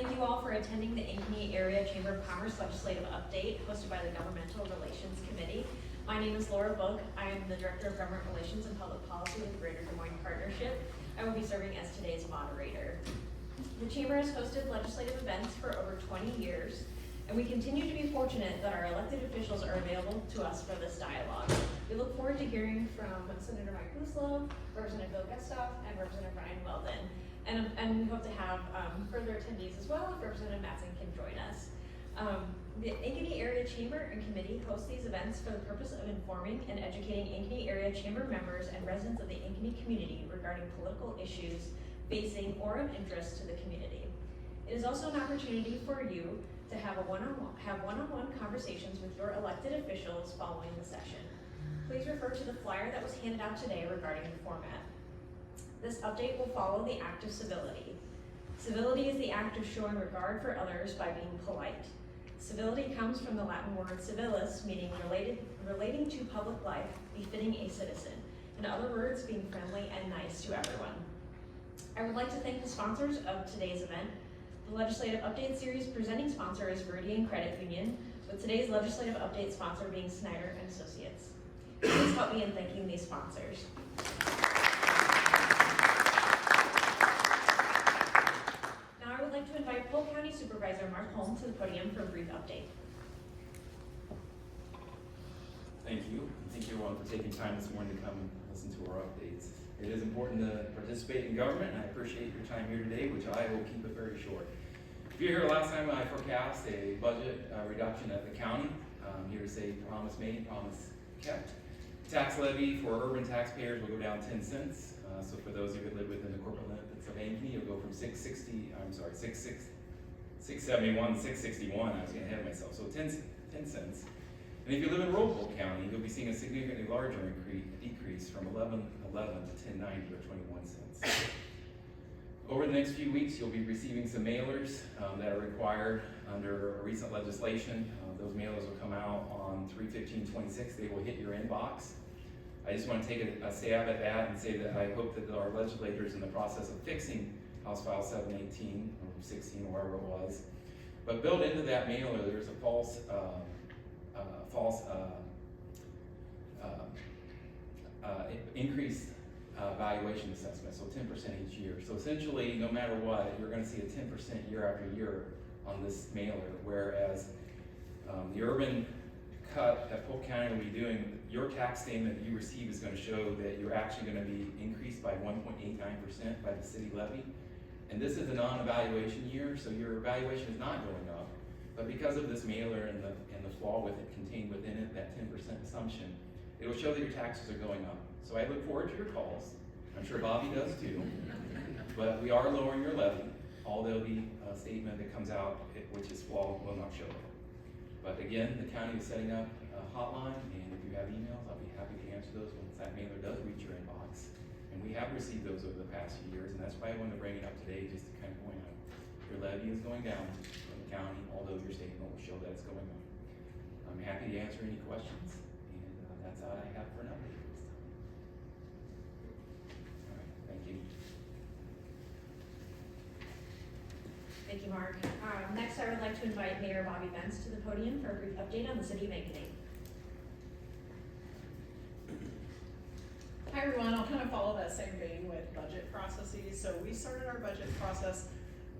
Thank you all for attending the Ankeny Area Chamber of Commerce Legislative Update hosted by the Governmental Relations Committee. My name is Laura Book. I am the Director of Government Relations and Public Policy with the Greater Des Moines Partnership. I will be serving as today's moderator. The Chamber has hosted legislative events for over 20 years, and we continue to be fortunate that our elected officials are available to us for this dialogue. We look forward to hearing from Senator Mike Kuslow, Representative Bill Gustav, and Representative Ryan Weldon. And we hope to have further attendees as well if Representative Matson can join us. The Ankeny Area Chamber and Committee host these events for the purpose of informing and educating Ankeny Area Chamber members and residents of the Ankeny community regarding political issues facing or of interest to the community. It is also an opportunity for you to have one-on-one conversations with your elected officials following the session. Please refer to the flyer that was handed out today regarding the format. This update will follow the act of civility. Civility is the act of showing regard for others by being polite. Civility comes from the Latin word civilis, meaning relating to public life, befitting a citizen. In other words, being friendly and nice to everyone. I would like to thank the sponsors of today's event. The Legislative Update Series presenting sponsor is Viridian Credit Union, with today's Legislative Update sponsor being Snyder and Associates. Please help me in thanking these sponsors. Now I would like to invite Polk County Supervisor Mark Holm to the podium for a brief update. Thank you. Thank you everyone for taking time this morning to come and listen to our updates. It is important to participate in government, and I appreciate your time here today, which I will keep it very short. If you were here last time, I forecast a budget reduction at the county. I'm here to say promise made, promise kept. Tax levy for urban taxpayers will go down 10 cents. So for those of you who live within the corporate limits of Ankeny, you'll go from 671 to 661. I was getting ahead of myself. So 10 cents. And if you live in rural Polk County, you'll be seeing a significantly larger decrease from 11.11 to 10.90 or 21 cents. Over the next few weeks, you'll be receiving some mailers that are required under recent legislation. Those mailers will come out on 3/15/26. They will hit your inbox. I just want to take a stab at that and say that I hope that our legislators in the process of fixing House File 718 or 16, wherever it was, but built into that mailer, there's a false increased valuation assessment, so 10% each year. So essentially, no matter what, you're going to see a 10% year after year on this mailer, whereas the urban cut that Polk County will be doing, your tax statement that you receive is going to show that you're actually going to be increased by 1.89% by the city levy. And this is a non-evaluation year, so your evaluation is not going up. But because of this mailer and the flaw with it contained within it, that 10% assumption, it will show that your taxes are going up. So I look forward to your calls. I'm sure Bobby does too. But we are lowering your levy, although the statement that comes out, which is flawed, will not show it. But again, the county is setting up a hotline, and if you have emails, I'll be happy to answer those once that mailer does reach your inbox. And we have received those over the past few years, and that's why I wanted to bring it up today, just to kind of point out your levy is going down from the county, although your statement will show that it's going up. I'm happy to answer any questions, and that's all I have for an update this time. All right, thank you. Thank you, Mark. Next, I would like to invite Mayor Bobby Benz to the podium for a brief update on the city of Ankeny. Hi everyone, I'll kind of follow that same vein with budget processes. So we started our budget process,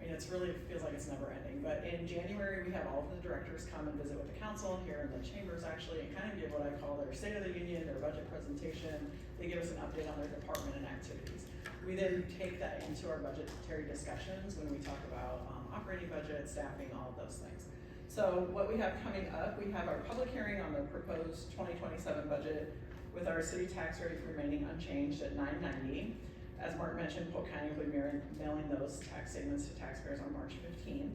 I mean, it feels like it's never ending, but in January we have all of the directors come and visit with the council here in the chambers actually, and kind of give what I call their State of the Union, their budget presentation. They give us an update on their department and activities. We then take that into our budgetary discussions when we talk about operating budget, staffing, all of those things. So what we have coming up, we have our public hearing on the proposed 2027 budget with our city tax rate remaining unchanged at $9.90. As Mark mentioned, Polk County will be mailing those tax statements to taxpayers on March 15th.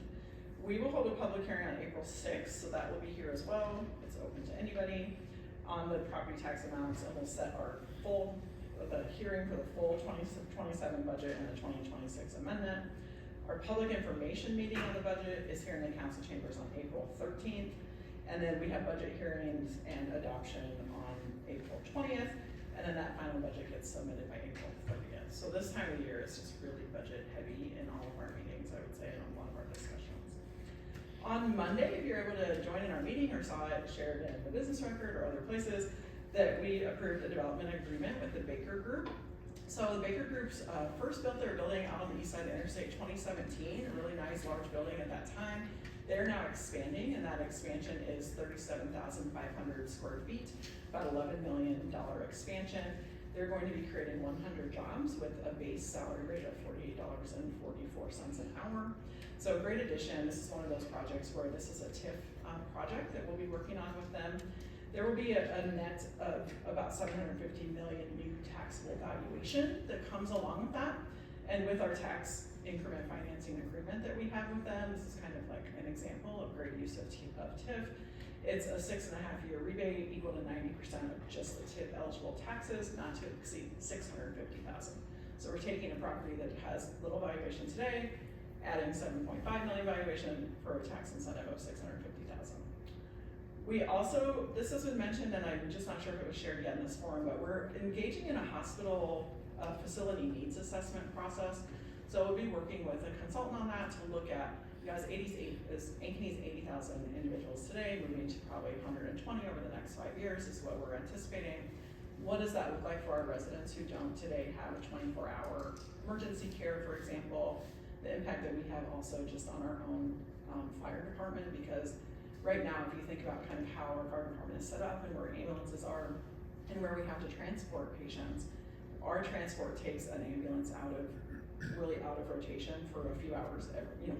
We will hold a public hearing on April 6th, so that will be here as well. It's open to anybody on the property tax amounts, and we'll set the hearing for the full 2027 budget and the 2026 amendment. Our public information meeting on the budget is here in the council chambers on April 13th. And then we have budget hearings and adoption on April 20th. And then that final budget gets submitted by April 30th. So this time of year is just really budget heavy in all of our meetings, I would say, and a lot of our discussions. On Monday, if you're able to join in our meeting or saw it shared in the business record or other places, that we approved a development agreement with the Baker Group. So the Baker Group's first built their building out on the east side of Interstate 2017, a really nice large building at that time. They're now expanding, and that expansion is 37,500 square feet, about $11 million expansion. They're going to be creating 100 jobs with a base salary rate of $48.44 an hour. So a great addition. This is one of those projects where this is a TIF project that we'll be working on with them. There will be a net of about $750 million new taxable valuation that comes along with that. And with our tax increment financing agreement that we have with them, this is kind of like an example of great use of TIF. It's a 6.5-year rebate equal to 90% of just the TIF eligible taxes, not to exceed $650,000. So we're taking a property that has little valuation today, adding $7.5 million valuation for a tax incentive of $650,000. We also, this has been mentioned, and I'm just not sure if it was shared yet in this forum, but we're engaging in a hospital facility needs assessment process. So we'll be working with a consultant on that to look at, as Ankeny's 80,000 individuals today, moving to probably 120 over the next 5 years is what we're anticipating. What does that look like for our residents who don't today have a 24-hour emergency care, for example? The impact that we have also just on our own fire department, because right now, if you think about kind of how our fire department is set up and where ambulances are and where we have to transport patients, our transport takes an ambulance really out of rotation for a few hours,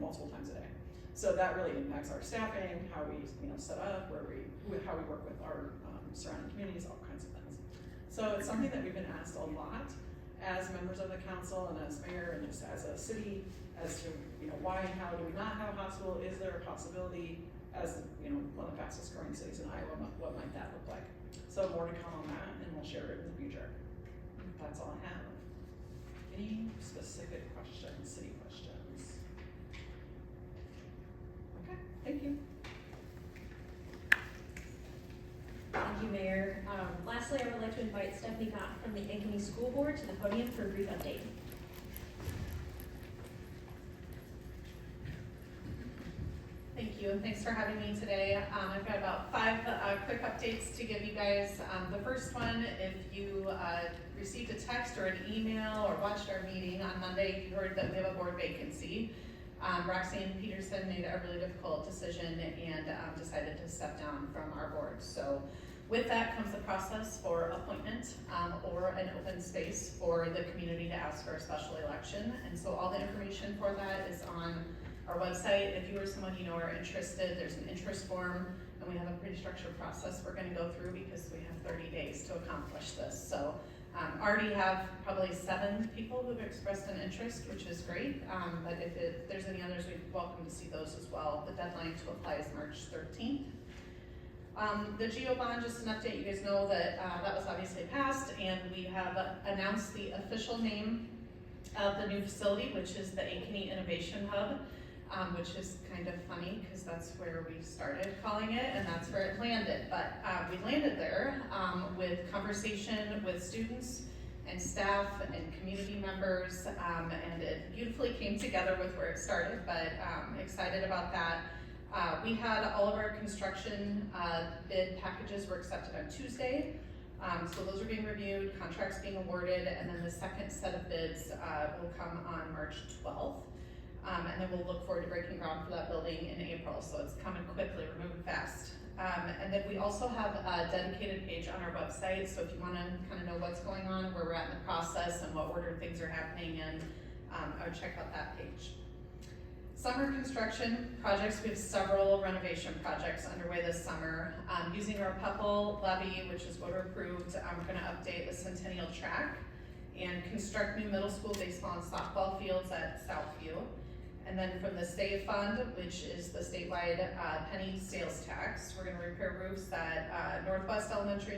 multiple times a day. So that really impacts our staffing, how we, set up, how we work with our surrounding communities, all kinds of things. So it's something that we've been asked a lot as members of the council and as mayor and just as a city as to, why and how do we not have a hospital? Is there a possibility as, one of the fastest growing cities in Iowa, what might that look like? So more to come on that, and we'll share it in the future. That's all I have. Any specific questions, city questions? Okay, thank you. Thank you, Mayor. Lastly, I would like to invite Stephanie Gott from the Ankeny School Board to the podium for a brief update. Thank you, and thanks for having me today. I've got about 5 quick updates to give you guys. The first one, if you received a text or an email or watched our meeting on Monday, you heard that we have a board vacancy. Roxanne Peterson made a really difficult decision and decided to step down from our board. So with that comes the process for appointment or an open space for the community to ask for a special election. And so all the information for that is on our website. If you or someone you know are interested, there's an interest form, and we have a pretty structured process we're going to go through because we have 30 days to accomplish this. So already have probably 7 people who've expressed an interest, which is great. But if there's any others, we'd welcome to see those as well. The deadline to apply is March 13th. The GEO bond, just an update, you guys know that that was obviously passed, and we have announced the official name of the new facility, which is the Ankeny Innovation Hub. Which is kind of funny because that's where we started calling it and that's where it landed. But we landed there with conversation with students and staff and community members, and it beautifully came together with where it started, but excited about that. We had all of our construction bid packages were accepted on Tuesday. So those are being reviewed, contracts being awarded, and then the second set of bids will come on March 12th. And then we'll look forward to breaking ground for that building in April. So it's coming quickly, we're moving fast. And then we also have a dedicated page on our website. So if you want to kind of know what's going on, where we're at in the process and what order things are happening in, I would check out that page. Summer construction projects, we have several renovation projects underway this summer. Using our PEPL levy, which is voter approved, we're going to update the Centennial Track and construct new middle school baseball and softball fields at Southview. And then from the state fund, which is the statewide penny sales tax, we're going to repair roofs at Northwest Elementary,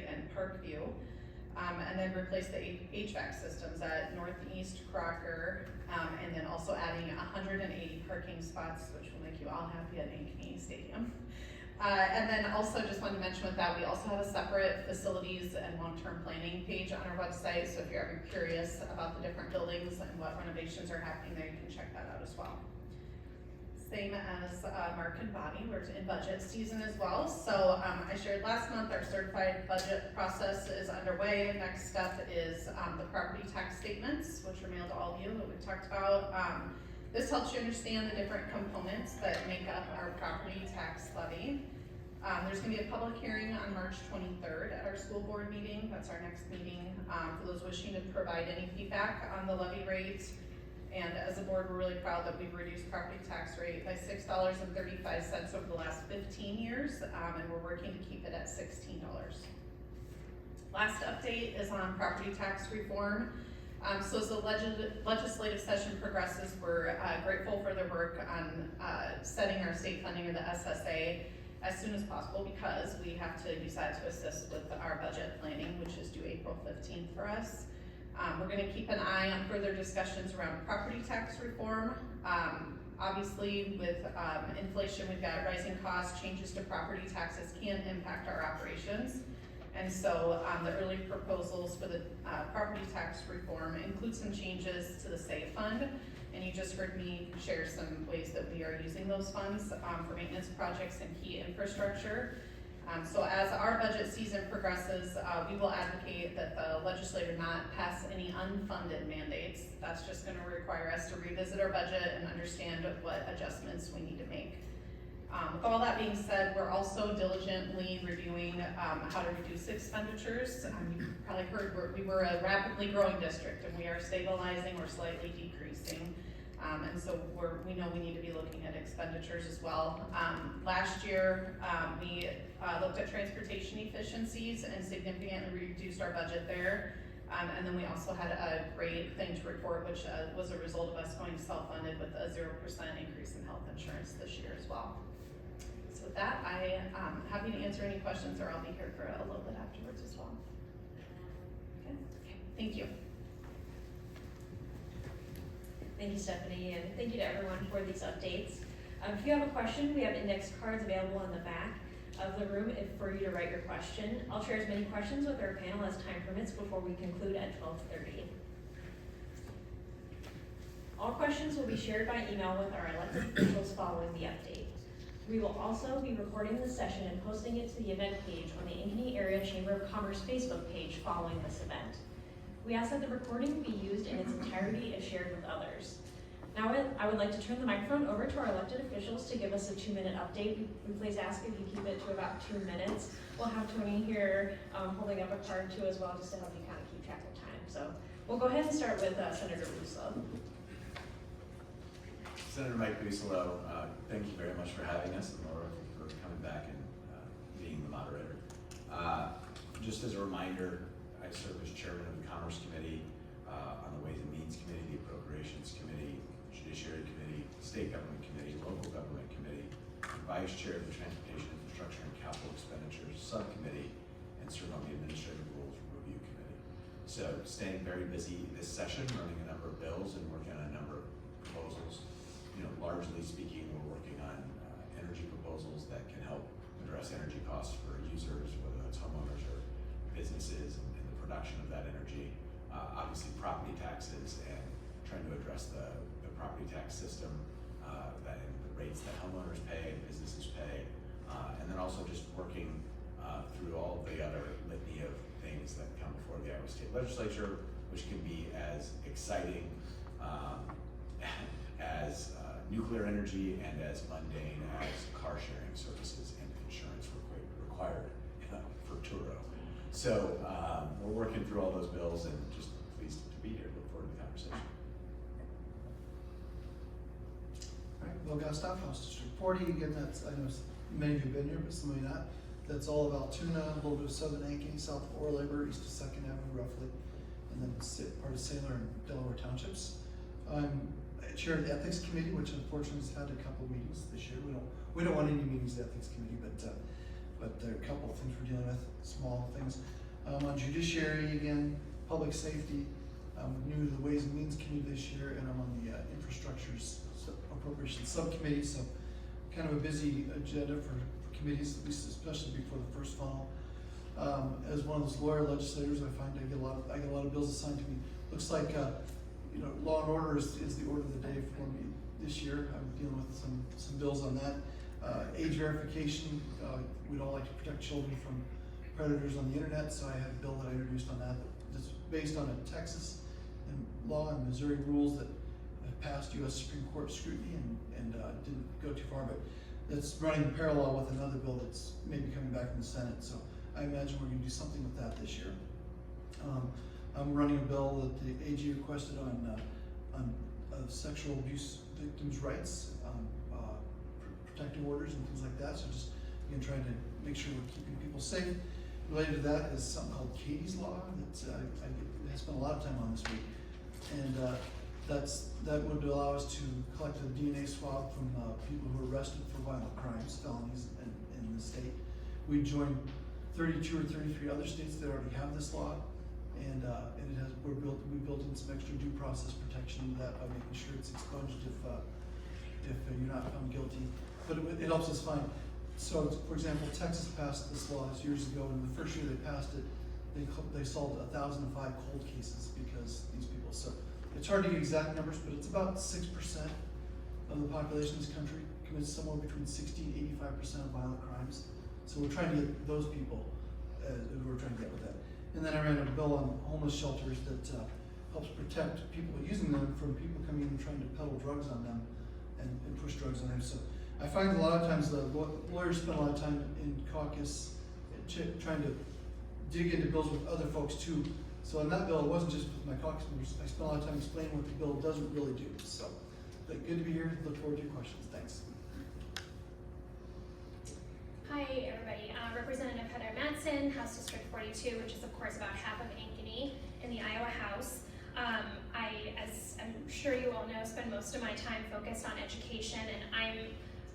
and Parkview. And then replace the HVAC systems at Northeast Crocker, and then also adding 180 parking spots, which will make you all happy at Ankeny Stadium. And then also just wanted to mention with that, we also have a separate facilities and long-term planning page on our website. So if you're ever curious about the different buildings and what renovations are happening there, you can check that out as well. same as Mark and Bonnie, we're in budget season as well. So I shared last month, our certified budget process is underway. Next step is the property tax statements, which are mailed to all of you that we've talked about. This helps you understand the different components that make up our property tax levy. There's gonna be a public hearing on March 23rd at our school board meeting. That's our next meeting, for those wishing to provide any feedback on the levy rate. And as a board, we're really proud that we've reduced property tax rate by $6.35 over the last 15 years, and we're working to keep it at $16. Last update is on property tax reform. So as the legislative session progresses, we're grateful for their work on setting our state funding or the SSA as soon as possible, because we have to use that to assist with our budget planning, which is due April 15th for us. We're gonna keep an eye on further discussions around property tax reform. Obviously with inflation, we've got rising costs, changes to property taxes can impact our operations. And so the early proposals for the property tax reform include some changes to the SAVE fund. And you just heard me share some ways that we are using those funds for maintenance projects and key infrastructure. So as our budget season progresses, we will advocate that the legislature not pass any unfunded mandates. That's just gonna require us to revisit our budget and understand what adjustments we need to make. With all that being said, we're also diligently reviewing how to reduce expenditures. You've probably heard we were a rapidly growing district, and we are stabilizing or slightly decreasing. And so we know we need to be looking at expenditures as well. Last year, we looked at transportation efficiencies and significantly reduced our budget there. And then we also had a great thing to report, which was a result of us going self-funded with a 0% increase in health insurance this year as well. So with that, I am happy to answer any questions, or I'll be here for a little bit afterwards as well. Okay, thank you. Thank you, Stephanie, and thank you to everyone for these updates. If you have a question, we have index cards available in the back of the room for you to write your question. I'll share as many questions with our panel as time permits before we conclude at 12:30. All questions will be shared by email with our elected officials following the update. We will also be recording this session and posting it to the event page on the Ankeny Area Chamber of Commerce Facebook page following this event. We ask that the recording be used in its entirety as shared with others. Now I would like to turn the microphone over to our elected officials to give us a 2-minute update. We please ask if you keep it to about 2 minutes. We'll have Tony here holding up a card too as well, just to help you kind of keep track of time. So we'll go ahead and start with Senator Russo. Senator Mike Busolo, thank you very much for having us, and Laura for coming back and being the moderator. Just as a reminder, I serve as chairman of the Commerce Committee, on the Ways and Means Committee, the Appropriations Committee, Judiciary Committee, State Government Committee, Local Government Committee, Vice Chair of the Transportation Infrastructure and Capital Expenditures Subcommittee, and serve on the Administrative Rules Review Committee. So staying very busy this session, running a number of bills and working on a number of proposals. You know, largely speaking, we're working on energy proposals that can help address energy costs for users, whether that's homeowners or businesses, and the production of that energy. Obviously, property taxes and trying to address the property tax system, that and the rates that homeowners pay and businesses pay, and then also just working through all the other litany of things that come before the Iowa State Legislature, which can be as exciting as nuclear energy and as mundane as car sharing services and insurance required for Turo. So we're working through all those bills and just pleased to be here. Look forward to the conversation. All right, Bill Gustav, House District 40. Again, that's, I know many of you have been here, but some may not. That's all about Altoona, a little bit of southern Ankeny, south of Ore Labor, east of 2nd Avenue roughly, and then part of Sailor and Delaware Townships. I'm chair of the Ethics Committee, which unfortunately has had a couple meetings this year. We don't want any meetings at the Ethics Committee, but there are a couple of things we're dealing with, small things. On Judiciary, again, Public Safety, I'm new to the Ways and Means Committee this year, and I'm on the Infrastructure's Appropriations Subcommittee, so kind of a busy agenda for committees, at least especially before the first funnel. As one of those lawyer legislators, I find I get a lot of bills assigned to me. Looks like you know, law and order is the order of the day for me this year. I'm dealing with some bills on that. Age verification, we'd all like to protect children from predators on the internet, so I have a bill that I introduced on that. That's based on a Texas law and Missouri rules that have passed U.S. Supreme Court scrutiny and didn't go too far, but that's running parallel with another bill that's maybe coming back from the Senate. So I imagine we're gonna do something with that this year. I'm running a bill that the AG requested on sexual abuse victims' rights, protective orders and things like that. So just again trying to make sure we're keeping people safe. Related to that is something called Katie's Law that I spent a lot of time on this week, and that would allow us to collect a DNA swab from people who are arrested for violent crimes, felonies in the state. We joined 32 or 33 other states that already have this law, and we built in some extra due process protection into that by making sure it's expunged if you're not found guilty. But it helps us find. So, for example, Texas passed this law years ago, and the first year they passed it, they solved 1,005 cold cases because these people. So it's hard to get exact numbers, but it's about 6% of the population in this country commits somewhere between 60 and 85% of violent crimes. So we're trying to get those people. We're trying to get with that. And then I ran a bill on homeless shelters that helps protect people using them from people coming in and trying to peddle drugs on them and push drugs on them. So I find a lot of times the lawyers spend a lot of time in caucus trying to dig into bills with other folks too. So on that bill, it wasn't just with my caucus members. I spent a lot of time explaining what the bill doesn't really do. So, but good to be here. Look forward to your questions. Thanks. Hi everybody, Representative Heather Madsen, House District 42, which is of course about half of Ankeny in the Iowa House. As I'm sure you all know, spend most of my time focused on education, and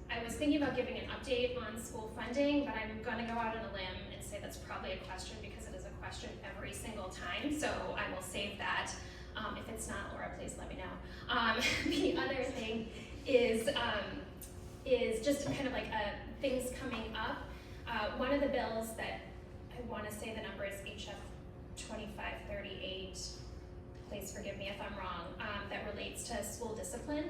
I was thinking about giving an update on school funding, but I'm going to go out on a limb and say that's probably a question because it is a question every single time, so I will save that. If it's not, Laura, please let me know. The other thing is just kind of like things coming up. One of the bills that I want to say the number is HF 2538, please forgive me if I'm wrong, that relates to school discipline,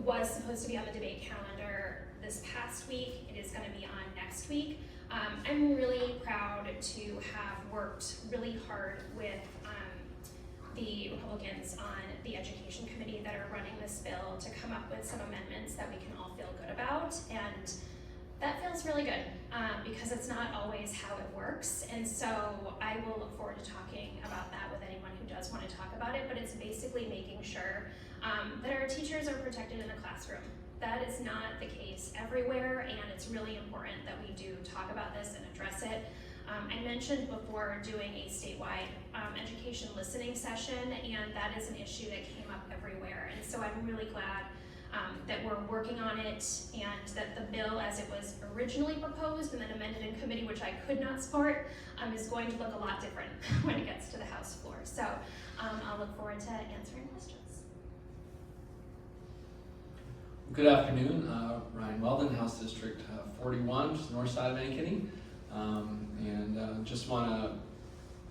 was supposed to be on the debate calendar this past week. It is going to be on next week. I'm really proud to have worked really hard with the Republicans on the Education Committee that are running this bill to come up with some amendments that we can all feel good about, and that feels really good because it's not always how it works, and so I will look forward to talking about that with anyone who does want to talk about it. But it's basically making sure that our teachers are protected in the classroom. That is not the case everywhere, and it's really important that we do talk about this and address it. I mentioned before doing a statewide education listening session, and that is an issue that came up everywhere. And so I'm really glad that we're working on it, and that the bill as it was originally proposed and then amended in committee, which I could not support, is going to look a lot different when it gets to the House floor. So I'll look forward to answering questions. Good afternoon, Ryan Weldon, House District 41, just north side of Ankeny. Just want to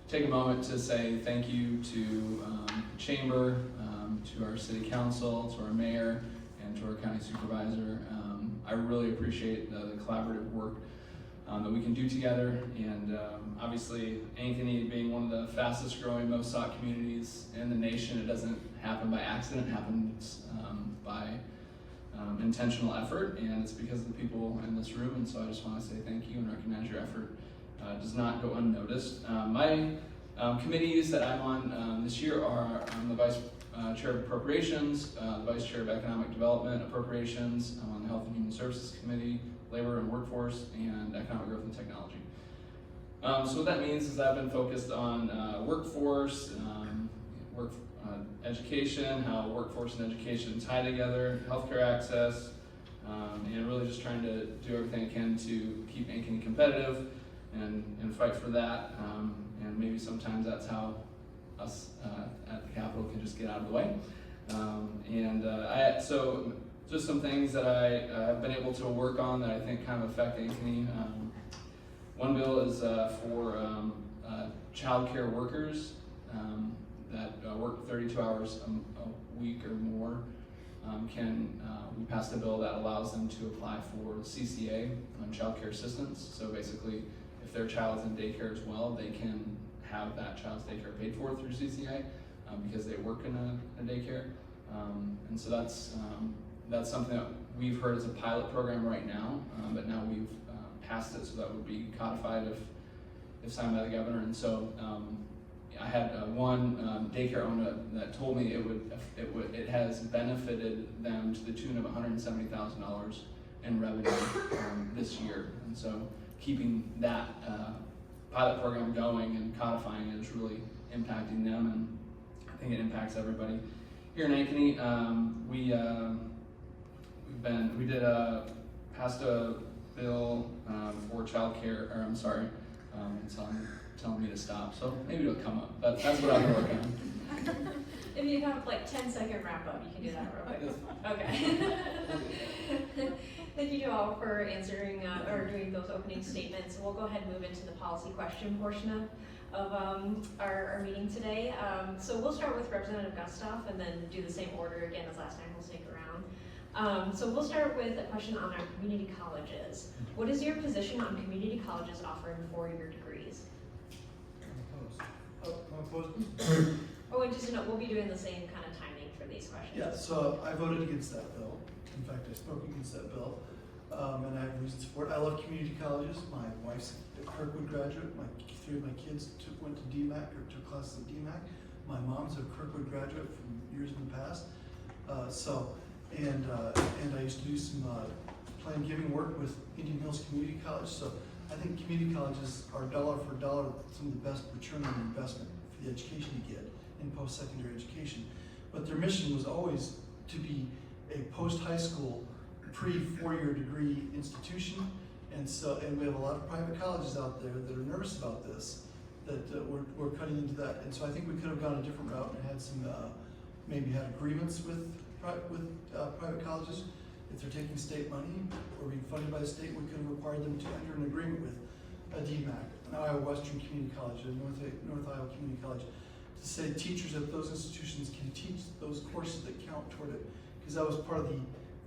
take a moment to say thank you to the Chamber, to our City Council, to our Mayor, and to our County Supervisor. I really appreciate the collaborative work that we can do together, and obviously Ankeny being one of the fastest growing, most sought communities in the nation, it doesn't happen by accident, it happens by intentional effort, and it's because of the people in this room. And so I just want to say thank you and recognize your effort does not go unnoticed. My committees that I'm on this year are the Vice Chair of Appropriations, the Vice Chair of Economic Development Appropriations. I'm on the Health and Human Services Committee, Labor and Workforce, and Economic Growth and Technology. So what that means is I've been focused on workforce, education, how workforce and education tie together, healthcare access, and really just trying to do everything I can to keep Ankeny competitive and fight for that. And maybe sometimes that's how us at the Capitol can just get out of the way. So just some things that I've been able to work on that I think kind of affect Ankeny. One bill is for child care workers that work 32 hours a week or more. we passed a bill that allows them to apply for CCA, child care assistance. So basically, if their child's in daycare as well, they can have that child's daycare paid for through CCA because they work in a daycare. And so that's something that we've heard as a pilot program right now, but now we've passed it, so that would be codified if signed by the governor. And so I had one daycare owner that told me it has benefited them to the tune of $170,000 in revenue this year. And so keeping that pilot program going and codifying it is really impacting them, and I think it impacts everybody. Here in Ankeny, passed a bill for child care, or I'm sorry, it's telling me to stop, so maybe it'll come up, but that's what I've been working on. If you have like 10-second wrap up, you can do that real quick. Okay. Thank you to all for answering or doing those opening statements. We'll go ahead and move into the policy question portion of our meeting today. So we'll start with Representative Gustav and then do the same order again as last time. We'll sneak around. So we'll start with a question on our community colleges. What is your position on community colleges offering 4-year degrees? Opposed? Oh, and just to note, we'll be doing the same kind of timing for these questions. Yeah, so I voted against that bill. In fact, I spoke against that bill, and I have reasons for it. I love community colleges. My wife's a Kirkwood graduate. 3 of my kids went to DMAC or took classes at DMAC. My mom's a Kirkwood graduate from years in the past. And I used to do some plan giving work with Indian Hills Community College. So I think community colleges are dollar for dollar some of the best return on investment for the education you get in post-secondary education. But their mission was always to be a post-high school, pre-4-year degree institution. And we have a lot of private colleges out there that are nervous about this, that we're cutting into that. And so I think we could have gone a different route and had some, maybe had agreements with private colleges. If they're taking state money or being funded by the state, we could have required them to enter an agreement with a DMAC, an Iowa Western Community College, a North Iowa Community College, to say teachers at those institutions can teach those courses that count toward it. Because that was part of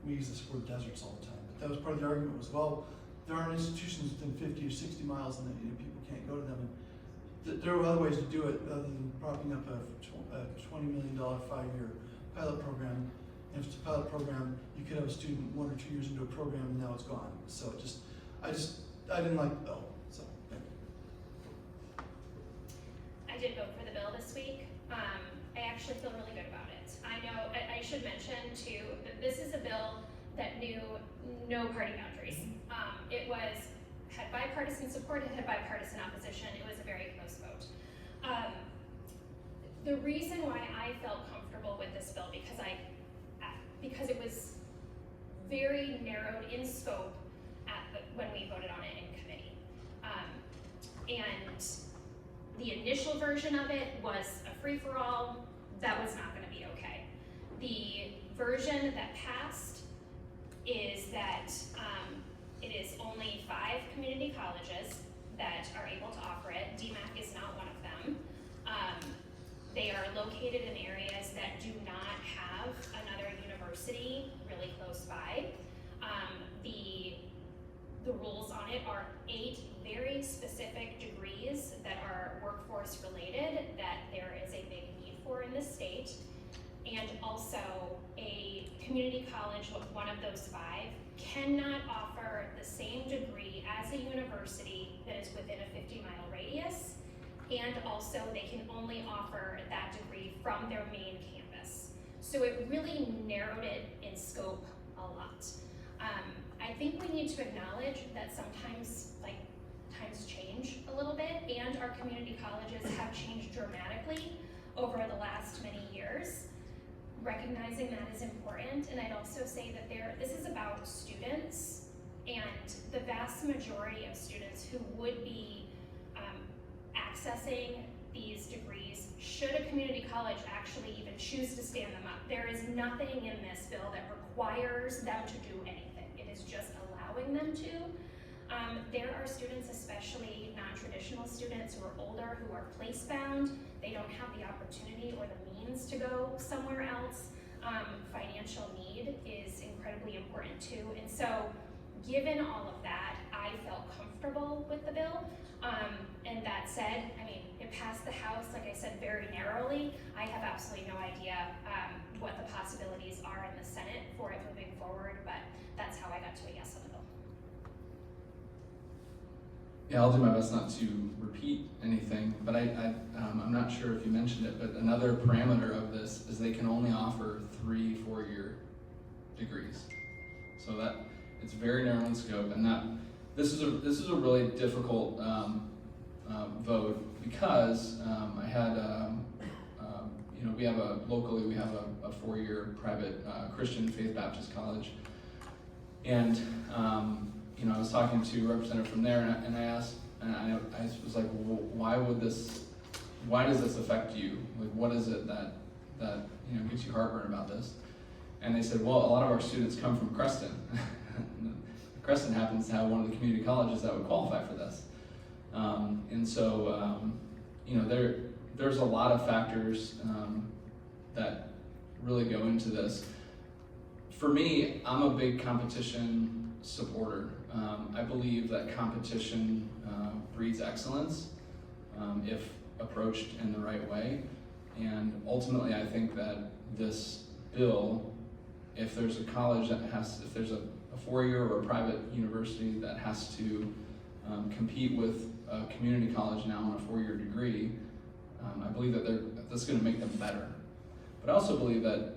we use this word deserts all the time, but that was part of the argument was, well, there are institutions within 50 or 60 miles and people can't go to them. And there are other ways to do it other than propping up a $20 million 5-year pilot program. And if it's a pilot program, you could have a student 1 or 2 years into a program and now it's gone. So I didn't like the bill. So thank you. I did vote for the bill this week. I actually feel really good about it. I know, I should mention too, that this is a bill that knew no party boundaries. It had bipartisan support, it had bipartisan opposition. It was a very close vote. The reason why I felt comfortable with this bill, because it was very narrowed in scope when we voted on it in committee. And the initial version of it was a free-for-all. That was not gonna be okay. The version that passed is that it is only 5 community colleges that are able to offer it. DMAC is not one of them. They are located in areas that do not have another university really close by. The rules on it are 8 very specific degrees that are workforce related that there is a big need for in the state. And also a community college, one of those 5, cannot offer the same degree as a university that is within a 50-mile radius. And also they can only offer that degree from their main campus. So it really narrowed it in scope a lot. I think we need to acknowledge that sometimes times change a little bit, and our community colleges have changed dramatically over the last many years. Recognizing that is important, and I'd also say that this is about students, and the vast majority of students who would be accessing these degrees, should a community college actually even choose to stand them up. There is nothing in this bill that requires them to do anything. It is just allowing them to. There are students, especially non-traditional students who are older, who are place-bound. They don't have the opportunity or the means to go somewhere else. financial need is incredibly important too. And so, given all of that, I felt comfortable with the bill. And that said, I mean, it passed the House, like I said, very narrowly. I have absolutely no idea what the possibilities are in the Senate for it moving forward, but that's how I got to a yes on the bill. Yeah, I'll do my best not to repeat anything, but I'm not sure if you mentioned it, but another parameter of this is they can only offer 3 4-year degrees. So that it's very narrow in scope, and that this is a really difficult vote because I had we have locally we have a 4-year private Christian Faith Baptist college, and I was talking to a representative from there, and I asked, and I was like, well, why does this affect you? Like, what is it that gets you heartburn about this? And they said, well, a lot of our students come from Creston. Creston happens to have one of the community colleges that would qualify for this. And so, there's a lot of factors that really go into this. For me, I'm a big competition supporter. I believe that competition breeds excellence if approached in the right way. And ultimately, I think that this bill, if there's a college if there's a 4-year or a private university that has to compete with a community college now on a 4-year degree, I believe that that's going to make them better. But I also believe that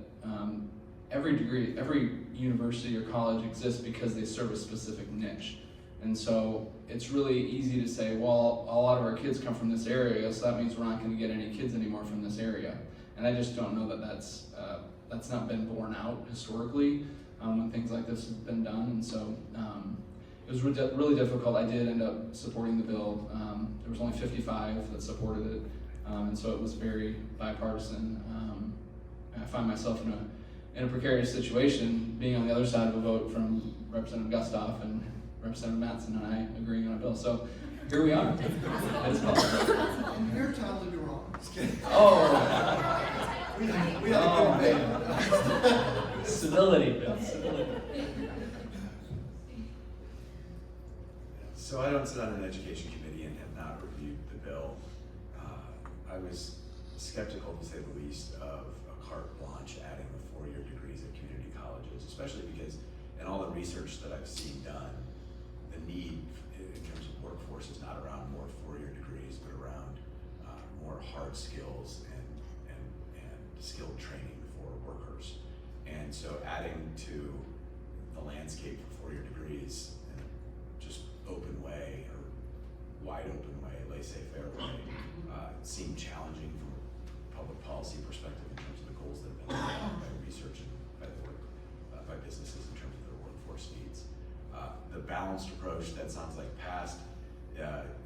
every university or college exists because they serve a specific niche. And so it's really easy to say, well, a lot of our kids come from this area, so that means we're not going to get any kids anymore from this area. And I just don't know that that's not been borne out historically when things like this have been done. And so it was really difficult. I did end up supporting the bill. There was only 55 that supported it, and so it was very bipartisan. I find myself in a precarious situation, being on the other side of a vote from Representative Gustav and Representative Mattson and I agreeing on a bill. So here we are. It's possible. You're totally wrong. Just kidding. Oh, We had a good debate. stability, Bill. Stability. So I don't sit on an education committee and have not reviewed the bill. I was skeptical, to say the least, of a carte blanche adding the 4-year degrees at community colleges, especially because in all the research that I've seen done, the need in terms of workforce is not around more 4-year degrees, but around more hard skills and skilled training for workers. And so adding to the landscape for 4-year degrees in a just open way or wide open way, laissez-faire way, seemed challenging from a public policy perspective in terms of the goals that have been laid out by research and by businesses in terms of their workforce needs. The balanced approach that sounds like passed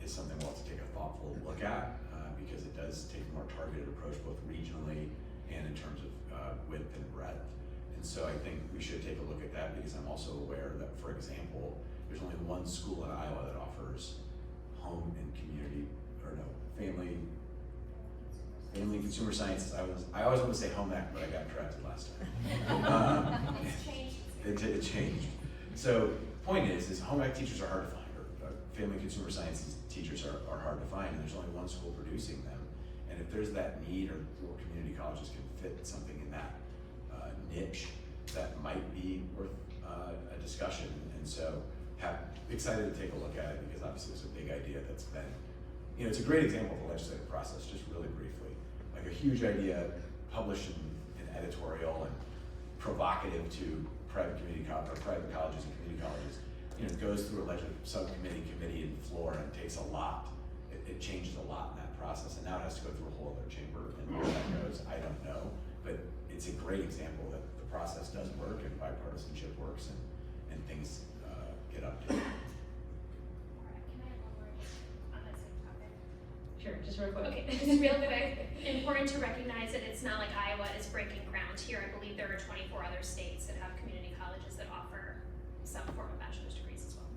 is something we'll have to take a thoughtful look at because it does take a more targeted approach both regionally and in terms of width and breadth. And so I think we should take a look at that because I'm also aware that, for example, there's only one school in Iowa that offers home and community, family consumer sciences. I always want to say home ec, but I got corrected last time. It changed. So point is home ec teachers are hard to find, or family consumer sciences teachers are hard to find, and there's only one school producing them. And if there's that need, or community colleges can fit something in that niche, that might be worth a discussion. And so excited to take a look at it because obviously it's a big idea that's been, it's a great example of the legislative process, just really briefly. Like a huge idea published in an editorial and provocative to private colleges and community colleges, goes through a legislative subcommittee, committee, and floor, and it takes a lot. It changes a lot in that process, and now it has to go through a whole other chamber, and where that goes, I don't know. But it's a great example that the process does work, and bipartisanship works, and things get updated. Can I have one more on that same topic? Sure, just real quick. Okay, just real quick, important to recognize that it's not like Iowa is breaking ground here. I believe there are 24 other states that have community colleges that offer some form of bachelor's degrees as well.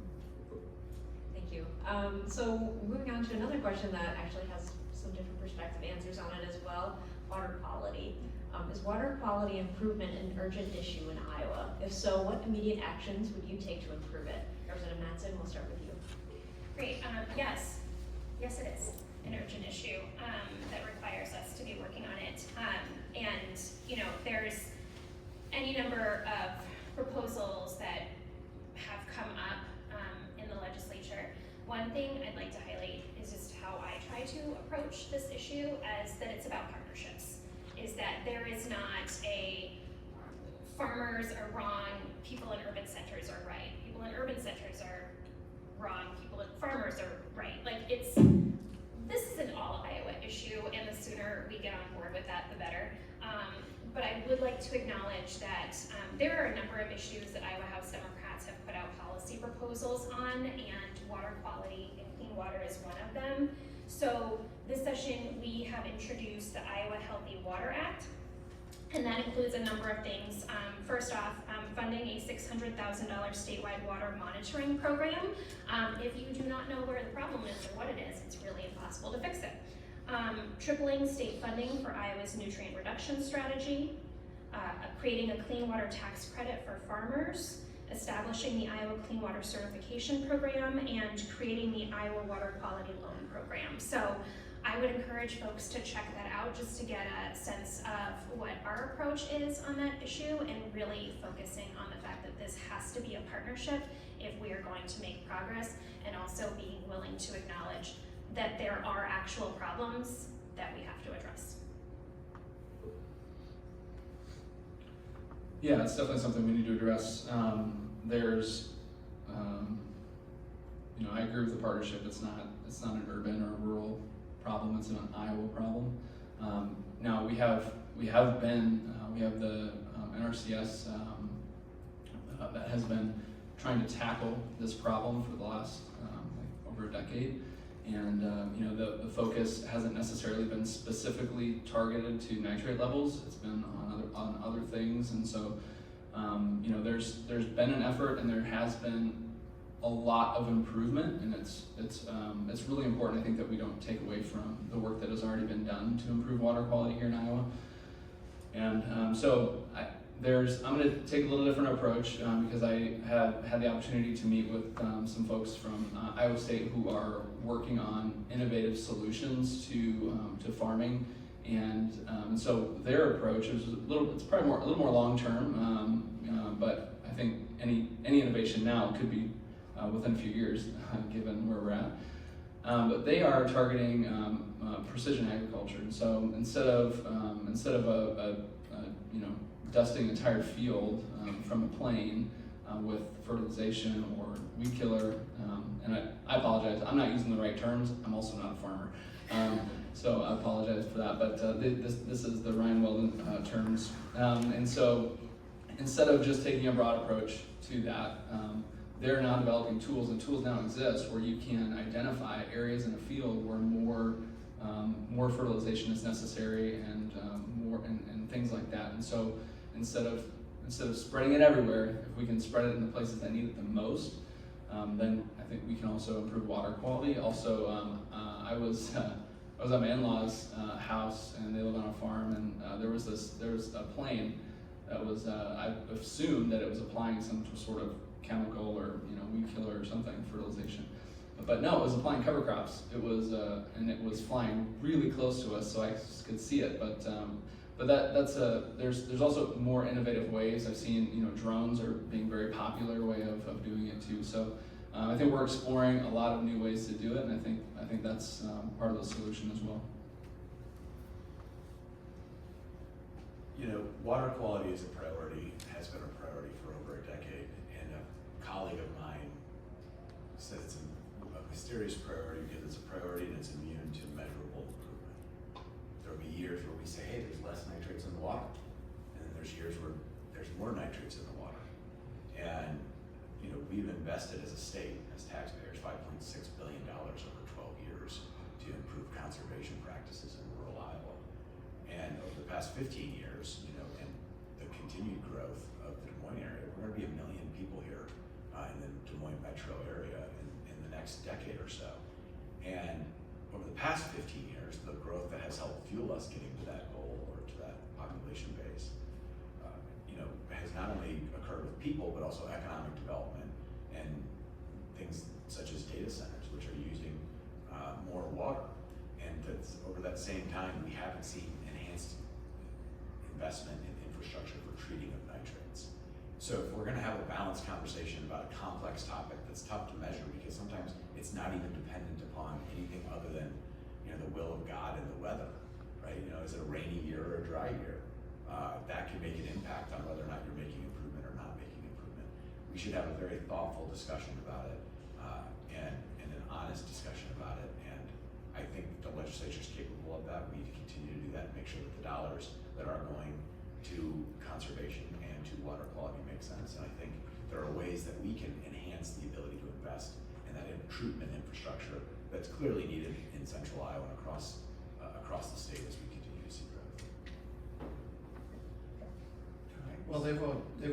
Thank you. So moving on to another question that actually has some different perspective answers on it as well, water quality. Is water quality improvement an urgent issue in Iowa? If so, what immediate actions would you take to improve it? Representative Mattson, we'll start with you. Great, yes, it is an urgent issue, that requires us to be working on it. And, you know, there's any number of proposals that have come up, in the legislature. One thing I'd like to highlight is just how I try to approach this issue, as that it's about partnerships. Is that there is not a farmers are wrong, people in urban centers are right. People in urban centers are wrong, farmers are right. Like this is an all Iowa issue, and the sooner we get on board with that, the better. But I would like to acknowledge that there are a number of issues that Iowa House Democrats have put out policy proposals on, and water quality and clean water is one of them. So this session, we have introduced the Iowa Healthy Water Act, and that includes a number of things. First off, funding a $600,000 statewide water monitoring program. If you do not know where the problem is or what it is, it's really impossible to fix it. Tripling state funding for Iowa's nutrient reduction strategy, creating a clean water tax credit for farmers, establishing the Iowa Clean Water Certification Program, and creating the Iowa Water Quality Loan Program. So I would encourage folks to check that out just to get a sense of what our approach is on that issue, and really focusing on the fact that this has to be a partnership if we are going to make progress, and also being willing to acknowledge that there are actual problems that we have to address. Yeah, it's definitely something we need to address. You know, I agree with the partnership. It's not an urban or rural problem. It's an Iowa problem. Now we have the NRCS that has been trying to tackle this problem for the last over a decade. And you know, the focus hasn't necessarily been specifically targeted to nitrate levels. It's been on other things, and so you know, there's been an effort, and there has been a lot of improvement, and it's really important, I think, that we don't take away from the work that has already been done to improve water quality here in Iowa. And so I'm going to take a little different approach because I have had the opportunity to meet with some folks from Iowa State who are working on innovative solutions to farming, and so their approach is it's probably a little more long term, but I think any innovation now could be within a few years, given where we're at. But they are targeting precision agriculture, and so instead of a you know, dusting an entire field from a plane with fertilization or weed killer, and I apologize, I'm not using the right terms. I'm also not a farmer, so I apologize for that. But this is the Ryan Weldon terms, and so instead of just taking a broad approach to that, they're now developing tools, and tools now exist where you can identify areas in a field where more fertilization is necessary, and and things like that. And so instead of spreading it everywhere, if we can spread it in the places that need it the most, then I think we can also improve water quality. Also, I was at my in-laws' house, and they live on a farm, and there was a plane that was I assumed that it was applying some sort of chemical or, you know, weed killer or something, fertilization. But no, it was applying cover crops. It was and it was flying really close to us, so I could see it. But there's also more innovative ways. I've seen, you know, drones are being very popular way of doing it too. So I think we're exploring a lot of new ways to do it, and I think that's part of the solution as well. You know, water quality is a priority, has been a priority for over a decade, and a colleague of mine said it's a mysterious priority because it's a priority and it's immune to measurable improvement. There'll be years where we say, hey, there's less nitrates in the water, and then there's years where there's more nitrates in the water. And you know, we've invested as a state, as taxpayers, $5.6 billion over 12 years to improve conservation practices in rural Iowa. And over the past 15 years, you know, and the continued growth of the Des Moines area, we're going to be 1 million people here in the Des Moines metro area in the next decade or so. And over the past 15 years, the growth that has helped fuel us getting to that goal or to that population population base, has not only occurred with people, but also economic development and things such as data centers, which are using more water. And that's, over that same time, we haven't seen enhanced investment in infrastructure for treating of nitrates. So if we're gonna have a balanced conversation about a complex topic that's tough to measure, because sometimes it's not even dependent upon anything other than, the will of God and the weather, right? Is it a rainy year or a dry year? That can make an impact on whether or not you're making improvement or not making improvement. We should have a very thoughtful discussion about it, and an honest discussion about it. And I think the legislature is capable of that. We need to continue to do that and make sure that the dollars that are going to conservation and to water quality make sense. And I think there are ways that we can enhance the ability to invest in that treatment infrastructure that's clearly needed in central Iowa and across the state as we continue to see growth. Well, they've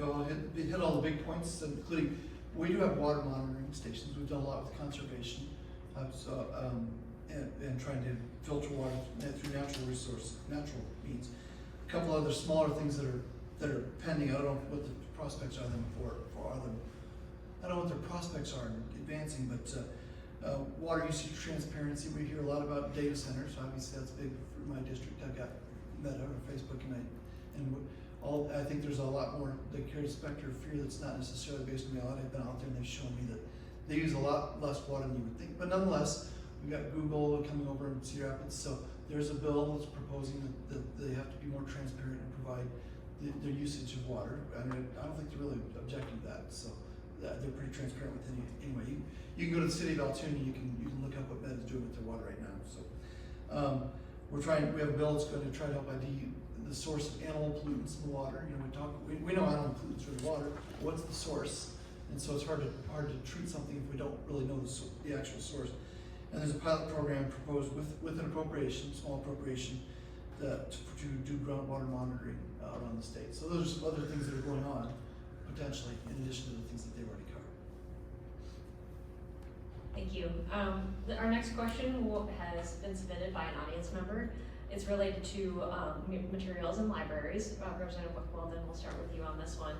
all hit all the big points, including, we do have water monitoring stations. We've done a lot with conservation, and trying to filter water through natural means. A couple other smaller things that are pending. I don't know what the prospects are for them. I don't know what their prospects are in advancing, but water usage transparency. We hear a lot about data centers. Obviously, that's big for my district. I've got Meta on Facebook, I think there's a lot more. They carry a specter of fear that's not necessarily based on reality. I've been out there and they've shown me that they use a lot less water than you would think. But nonetheless, we've got Google coming over in Cedar Rapids, so there's a bill that's proposing that they have to be more transparent and provide their usage of water. I mean, I don't think they're really objecting to that, so they're pretty transparent with anyway. You can go to the city of Altoona, you can look up what Med is doing with their water right now. So we have a bill that's going to try to help ID the source of animal pollutants in the water. We know animal pollutants are in the water. What's the source? And so it's hard to treat something if we don't really know the actual source. And there's a pilot program proposed with an appropriation, small appropriation, to do groundwater monitoring around the state. So those are some other things that are going on, potentially, in addition to the things that they've already covered. Thank you. Our next question has been submitted by an audience member. It's related to materials in libraries. Representative Weldon, we'll start with you on this one.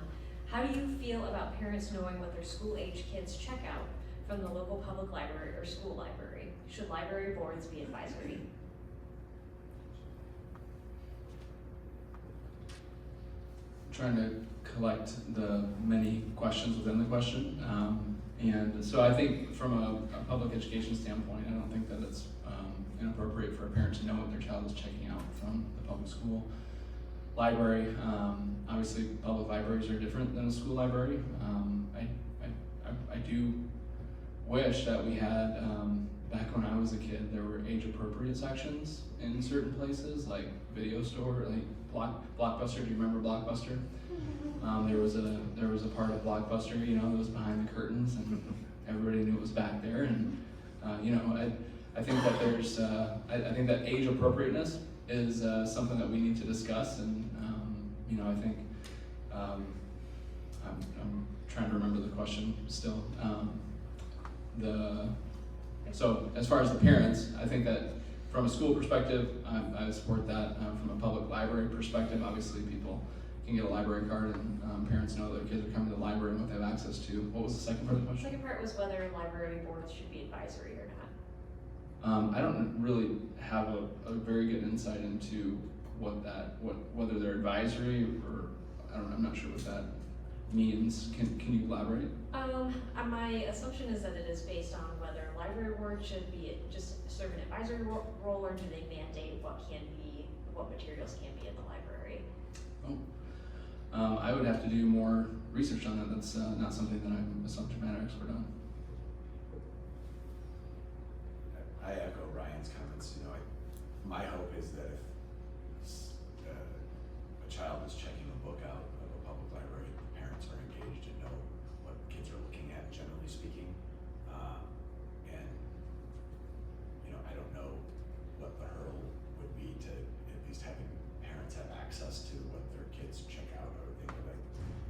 How do you feel about parents knowing what their school-age kids check out from the local public library or school library? Should library boards be advisory? Trying to collect the many questions within the question. And so I think from a public education standpoint, I don't think that it's inappropriate for a parent to know what their child is checking out from the public school library. Obviously, public libraries are different than a school library. I do wish that we had, back when I was a kid, there were age-appropriate sections in certain places, like video store, like Blockbuster. Do you remember Blockbuster? There was a part of Blockbuster, that was behind the curtains, and everybody knew it was back there. And I think that there's, I think that age appropriateness is something that we need to discuss. And I think I'm trying to remember the question still. So as far as the parents, I think that from a school perspective, I support that. From a public library perspective, obviously people can get a library card, and parents know their kids are coming to the library and what they have access to. What was the second part of the question? The second part was whether library boards should be advisory or not. I don't really have a very good insight into whether they're advisory or I'm not sure what that means. Can you elaborate? My assumption is that it is based on whether a library board should be just serve an advisory role, or do they mandate what materials can be in the library? I would have to do more research on that. That's not something that I'm a subject matter expert on. I echo Ryan's comments. My hope is that if a child is checking a book out of a public library, the parents are engaged and know what kids are looking at, generally speaking. And I don't know what the hurdle would be to at least having parents have access to what their kids check out or think that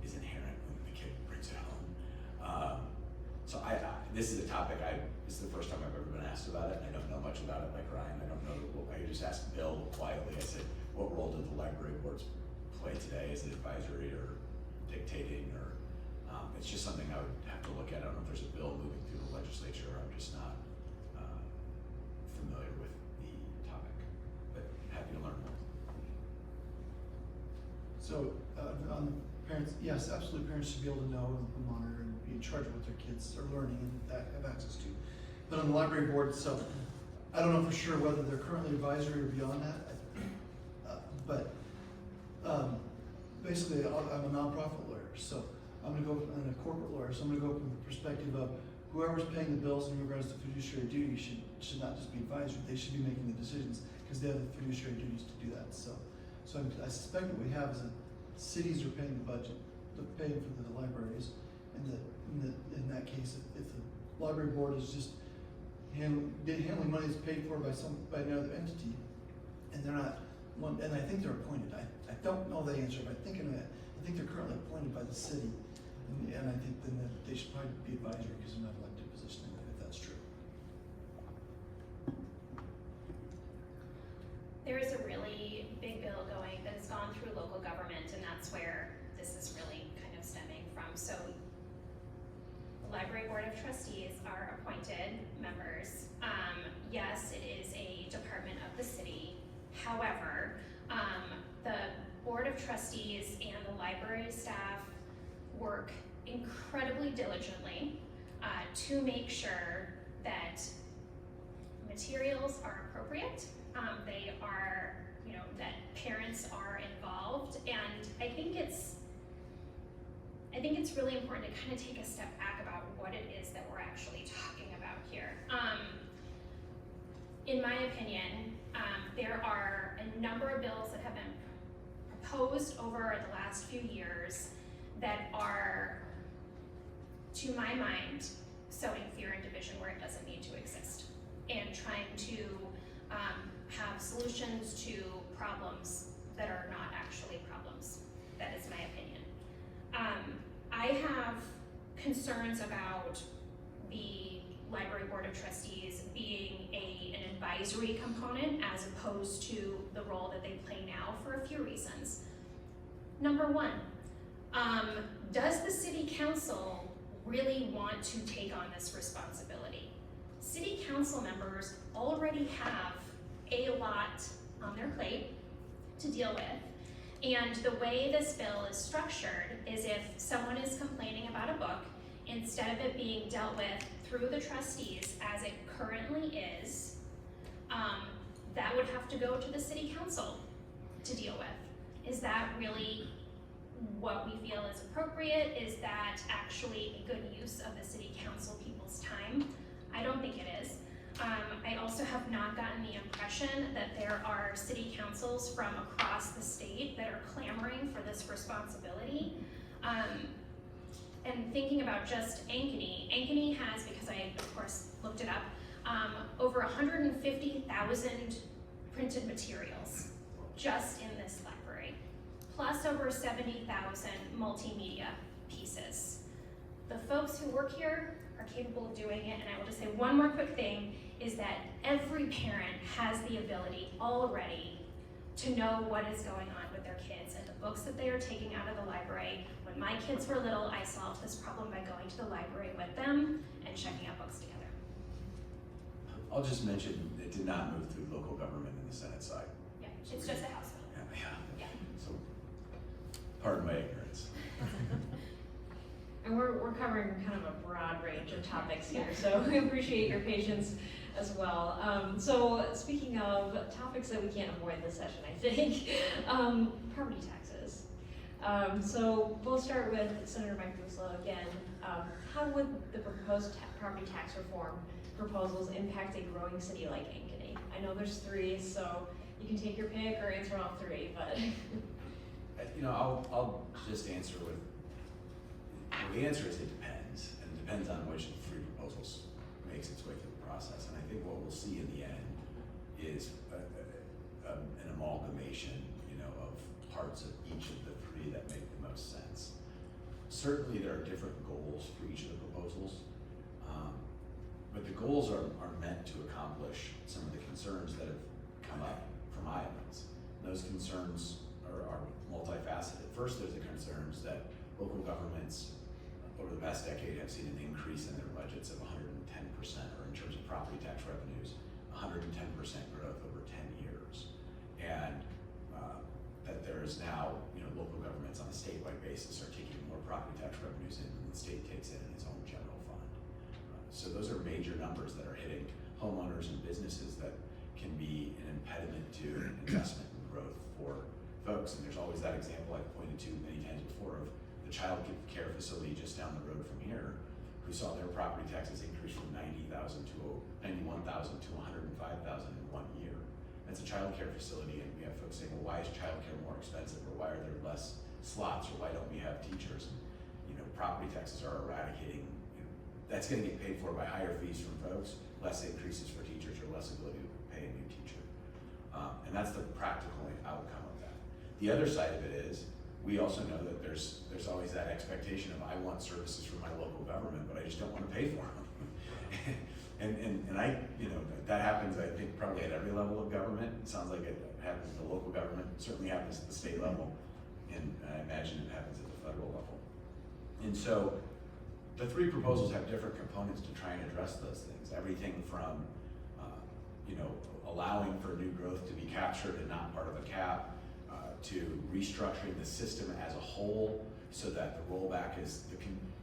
is inherent when the kid brings it home. So this is a topic this is the first time I've ever been asked about it, and I don't know much about it like Ryan. I don't know. I just asked Bill quietly. I said, what role do the library boards play today? Is it advisory or dictating, or, it's just something I would have to look at. I don't know if there's a bill moving through the legislature. I'm just not, familiar with the topic, but happy to learn more. So, on the parents, yes, absolutely, parents should be able to know and monitor and be in charge of what their kids are learning and have access to. But on the library board itself, I don't know for sure whether they're currently advisory or beyond that. Basically, I'm a nonprofit lawyer, so I'm gonna go, and a corporate lawyer, so I'm gonna go from the perspective of whoever's paying the bills in regards to fiduciary duty should not just be advisory, they should be making the decisions, because they have the fiduciary duties to do that, so I suspect what we have is that cities are paying the budget, they're paying for the libraries, and in that case, if the library board is just handling money that's paid for by another entity, and they're not one, and I think they're appointed. I don't know the answer, but I think they're currently appointed by the city, and I think then that they should probably be advisory because they're not elected position, if that's true. There is a really big bill going that has gone through local government, and that's where this is really kind of stemming from. So the Library Board of Trustees are appointed members. Yes, it is a department of the city. However, the Board of Trustees and the library staff work incredibly diligently to make sure that materials are appropriate. They are, that parents are involved, and I think it's really important to kind of take a step back about what it is that we're actually talking about here. In my opinion, there are a number of bills that have been proposed over the last few years that are, to my mind, sowing fear and division where it doesn't need to exist, and trying to have solutions to problems that are not actually problems. That is my opinion. I have concerns about the Library Board of Trustees being an advisory component as opposed to the role that they play now for a few reasons. Number one, does the City Council really want to take on this responsibility? City Council members already have a lot on their plate to deal with. And the way this bill is structured is if someone is complaining about a book, instead of it being dealt with through the trustees as it currently is, that would have to go to the City Council to deal with. Is that really what we feel is appropriate? Is that actually a good use of the City Council people's time? I don't think it is. I also have not gotten the impression that there are city councils from across the state that are clamoring for this responsibility. And thinking about just Ankeny has, because I of course looked it up, over 150,000 printed materials just in this library, plus over 70,000 multimedia pieces. The folks who work here are capable of doing it, and I will just say one more quick thing, is that every parent has the ability already to know what is going on with their kids and the books that they are taking out of the library. When my kids were little, I solved this problem by going to the library with them and checking out books together. I'll just mention, it did not move through local government in the Senate side. Yeah, it's just a house bill. Yeah. Yeah. So, pardon my ignorance. And we're covering kind of a broad range of topics here, so we appreciate your patience as well. So speaking of topics that we can't avoid this session, I think, property taxes. So we'll start with Senator Mike Buslow again. How would the proposed property tax reform proposals impact a growing city like Ankeny? I know there's three, so you can take your pick or answer all three, but. I'll just answer with, the answer is it depends, and it depends on which of the three proposals makes its way through the process. And I think what we'll see in the end is an amalgamation, of parts of each of the three that make the most sense. Certainly there are different goals for each of the proposals, but the goals are meant to accomplish some of the concerns that have come up from Iowans. Those concerns are multifaceted. First, there's the concerns that local governments over the past decade have seen an increase in their budgets of 110%, or in terms of property tax revenues, 110% growth over 10 years. And that there is now, local governments on a statewide basis are taking more property tax revenues in than the state takes in its own general fund. So those are major numbers that are hitting homeowners and businesses that can be an impediment to investment and growth for folks. And there's always that example I've pointed to many times before of the child care facility just down the road from here, who saw their property taxes increase from $91,000 to $105,000 in 1 year. That's a child care facility, and we have folks saying, well, why is child care more expensive, or why are there less slots, or why don't we have teachers? And, property taxes are eradicating. That's going to get paid for by higher fees from folks, less increases for teachers, or less ability to pay a new teacher. And that's the practical outcome of that. The other side of it is, we also know that there's always that expectation of, I want services from my local government, but I just don't want to pay for them. and I, that happens, I think, probably at every level of government. It sounds like it happens at the local government, it certainly happens at the state level, and I imagine it happens at the federal level. And so the three proposals have different components to try and address those things. Everything from, allowing for new growth to be captured and not part of a cap, to restructuring the system as a whole so that the rollback is,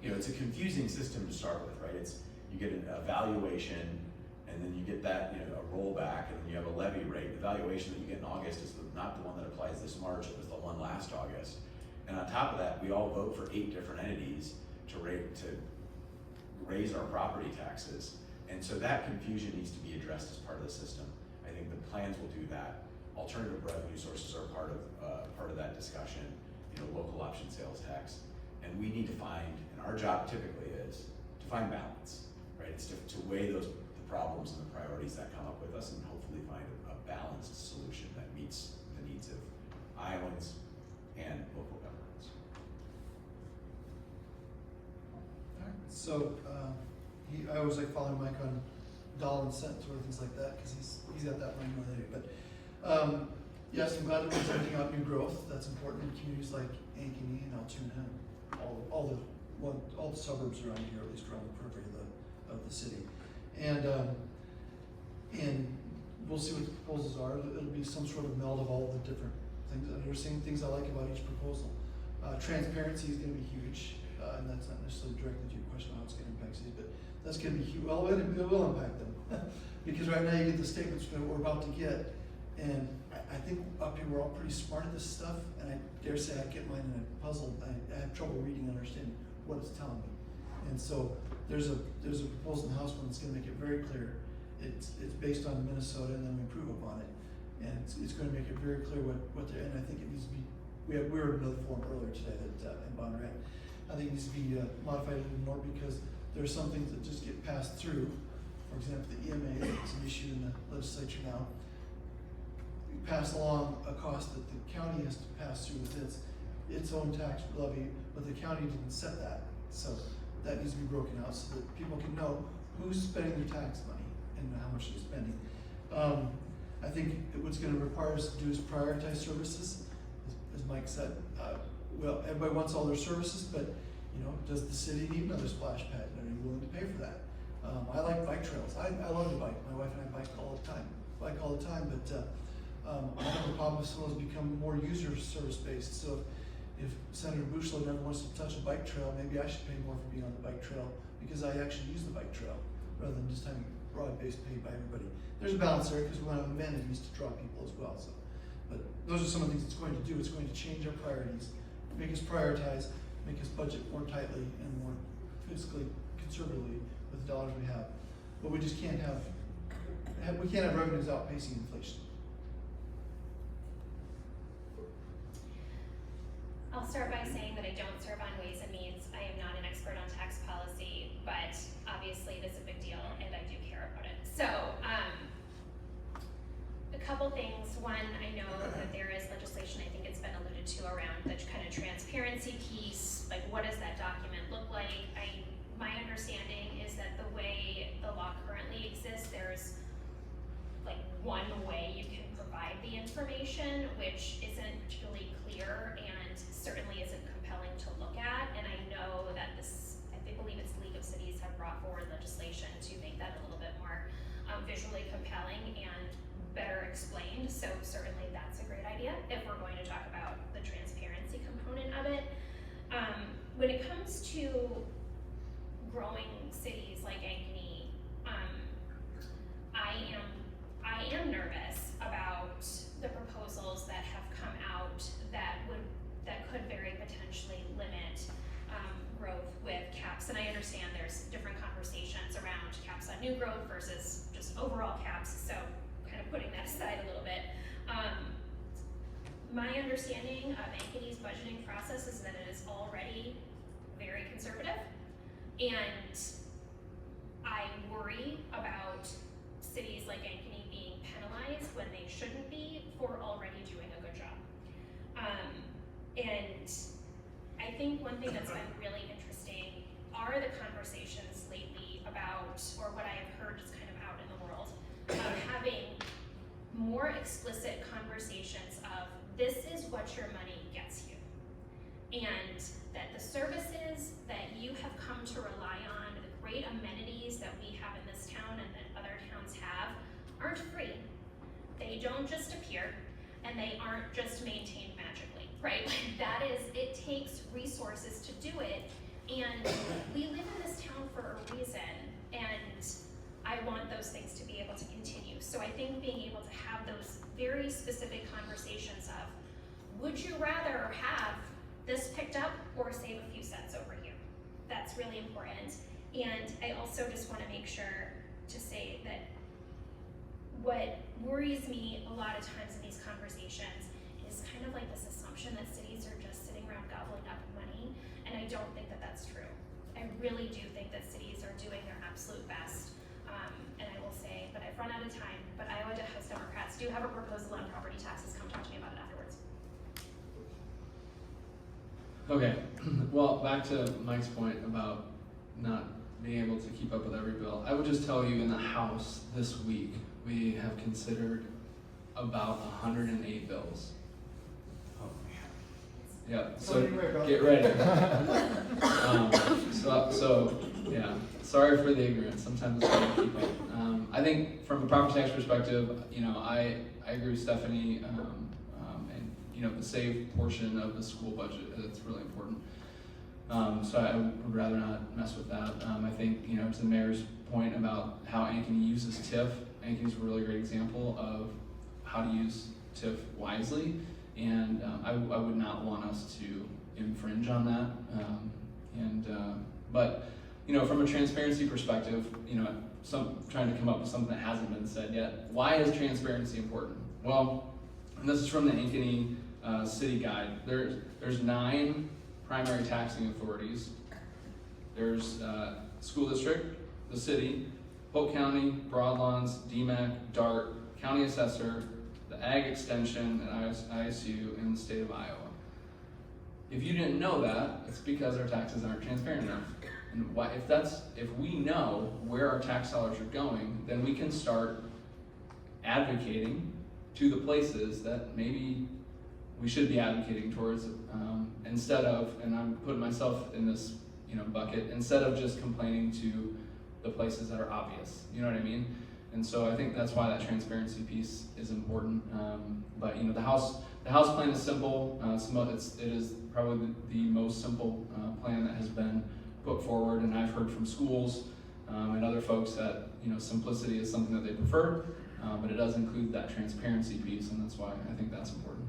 it's a confusing system to start with, right? You get an evaluation, and then you get that, a rollback, and then you have a levy rate. The valuation that you get in August is not the one that applies this March, it was the one last August. And on top of that, we all vote for 8 different entities to raise our property taxes. And so that confusion needs to be addressed as part of the system. I think the plans will do that. Alternative revenue sources are part of that discussion, local option sales tax. And we need to find, and our job typically is to find balance, right? It's to weigh the problems and the priorities that come up with us, and hopefully find a balanced solution that meets the needs of Iowans and local governments. Alright, so, I always like following Mike on dollar and cent sort of things like that, because he's got that money more than anybody. But, yes, I'm glad that we're sending out new growth. That's important in communities like Ankeny and Altoona, and all the suburbs around here, at least around the periphery of the city. And we'll see what the proposals are. It'll be some sort of meld of all the different things. And there are same things I like about each proposal. Transparency is going to be huge, and that's not necessarily directly to your question on how it's going to impact cities, but that's going to be huge. Well, it will impact them because right now you get the statements that we're about to get, and I think up here we're all pretty smart at this stuff, and I dare say I get mine in a puzzle. I have trouble reading and understanding what it's telling me. And so there's a proposal in the House one that's going to make it very clear. It's based on Minnesota, and then we improve upon it, and it's going to make it very clear what they're. And I think it needs to be. We were in another forum earlier today that in Bonnerat. I think it needs to be modified a little more, because there are some things that just get passed through. For example, the EMA is an issue in the legislature now. We pass along a cost that the county has to pass through with its own tax levy, but the county didn't set that. So that needs to be broken out so that people can know who's spending their tax money and how much they're spending. I think what's going to require us to do is prioritize services, as Mike said. Well, everybody wants all their services, but does the city need another splash pad? Are you willing to pay for that? I like bike trails. I love to bike. My wife and I bike all the time. But I have a problem if someone's become more user service based. So if Senator Bushlow never wants to touch a bike trail, maybe I should pay more for being on the bike trail, because I actually use the bike trail rather than just having broad-based paid by everybody. There's a balance there, because we want to have amenities to draw people as well. So, but those are some of the things it's going to do. It's going to change our priorities, make us prioritize, make us budget more tightly and more fiscally conservatively with the dollars we have. But we just can't have revenues outpacing inflation. I'll start by saying that I don't serve on Ways and Means. I am not an expert on tax policy, but obviously it is a big deal and I do care about it. So, a couple things. One, I know that there is legislation, I think it's been alluded to, around the kind of transparency piece. Like, what does that document look like? My understanding is that the way the law currently exists, there's like one way you can provide provide the information, which isn't particularly clear and certainly isn't compelling to look at. And I know that I believe it's League of Cities have brought forward legislation to make that a little bit more visually compelling and better explained. So certainly that's a great idea if we're going to talk about the transparency component of it. When it comes to growing cities like Ankeny, I am nervous about the proposals that have come out that could very potentially limit growth with caps. And I understand there's different conversations around caps on new growth versus just overall caps. So kind of putting that aside a little bit. My understanding of Ankeny's budgeting process is that it is already very conservative, and I worry about cities like Ankeny being penalized when they shouldn't be for already doing a good job. And I think one thing that's been really interesting are the conversations lately about, or what I have heard just kind of out in the world, of having more explicit conversations of this is what your money gets you. And that the services that you have come to rely on, the great amenities that we have in this town and that other towns have, aren't free. They don't just appear, and they aren't just maintained magically, right? Like that is, it takes resources to do it, and we live in this town for a reason, and I want those things to be able to continue. So I think being able to have those very specific conversations of, would you rather have this picked up or save a few cents over here? That's really important. And I also just want to make sure to say that what worries me a lot of times in these conversations is kind of like this assumption that cities are just sitting around gobbling up money, and I don't think that that's true. I really do think that cities are doing their absolute best. And I will say, but I've run out of time, but Iowa House Democrats do have a proposal on property taxes. Come talk to me about it afterwards. Okay, well, back to Mike's point about not being able to keep up with every bill. I would just tell you in the House this week, we have considered about 108 bills. Oh, man. Yeah, So so anyway, bro. get ready. So yeah, sorry for the ignorance. Sometimes it's hard to keep up. I think from a property tax perspective, you know, I agree with Stephanie, and you know, the save portion of the school budget, that's really important. So I would rather not mess with that. I think, you know, to the mayor's point about how Ankeny uses TIF, Ankeny's a really great example of how to use TIF wisely, and I would not want us to infringe on that. But you know, from a transparency perspective, you know, trying to come up with something that hasn't been said yet. Why is transparency important? Well, and this is from the Ankeny City Guide. There's 9 primary taxing authorities. There's school district, the city, Polk County, Broadlawns, DMAC, DART, county assessor, the ag extension, and ISU in the state of Iowa. If you didn't know that, it's because our taxes aren't transparent enough. And if we know where our tax dollars are going, then we can start advocating to the places that maybe we should be advocating towards, instead of, and I'm putting myself in this, you know, bucket, instead of just complaining to the places that are obvious. You know what I mean? And so I think that's why that transparency piece is important. But you know, the House plan is simple. It is probably the most simple plan that has been put forward, and I've heard from schools and other folks that, you know, simplicity is something that they prefer, but it does include that transparency piece, and that's why I think that's important.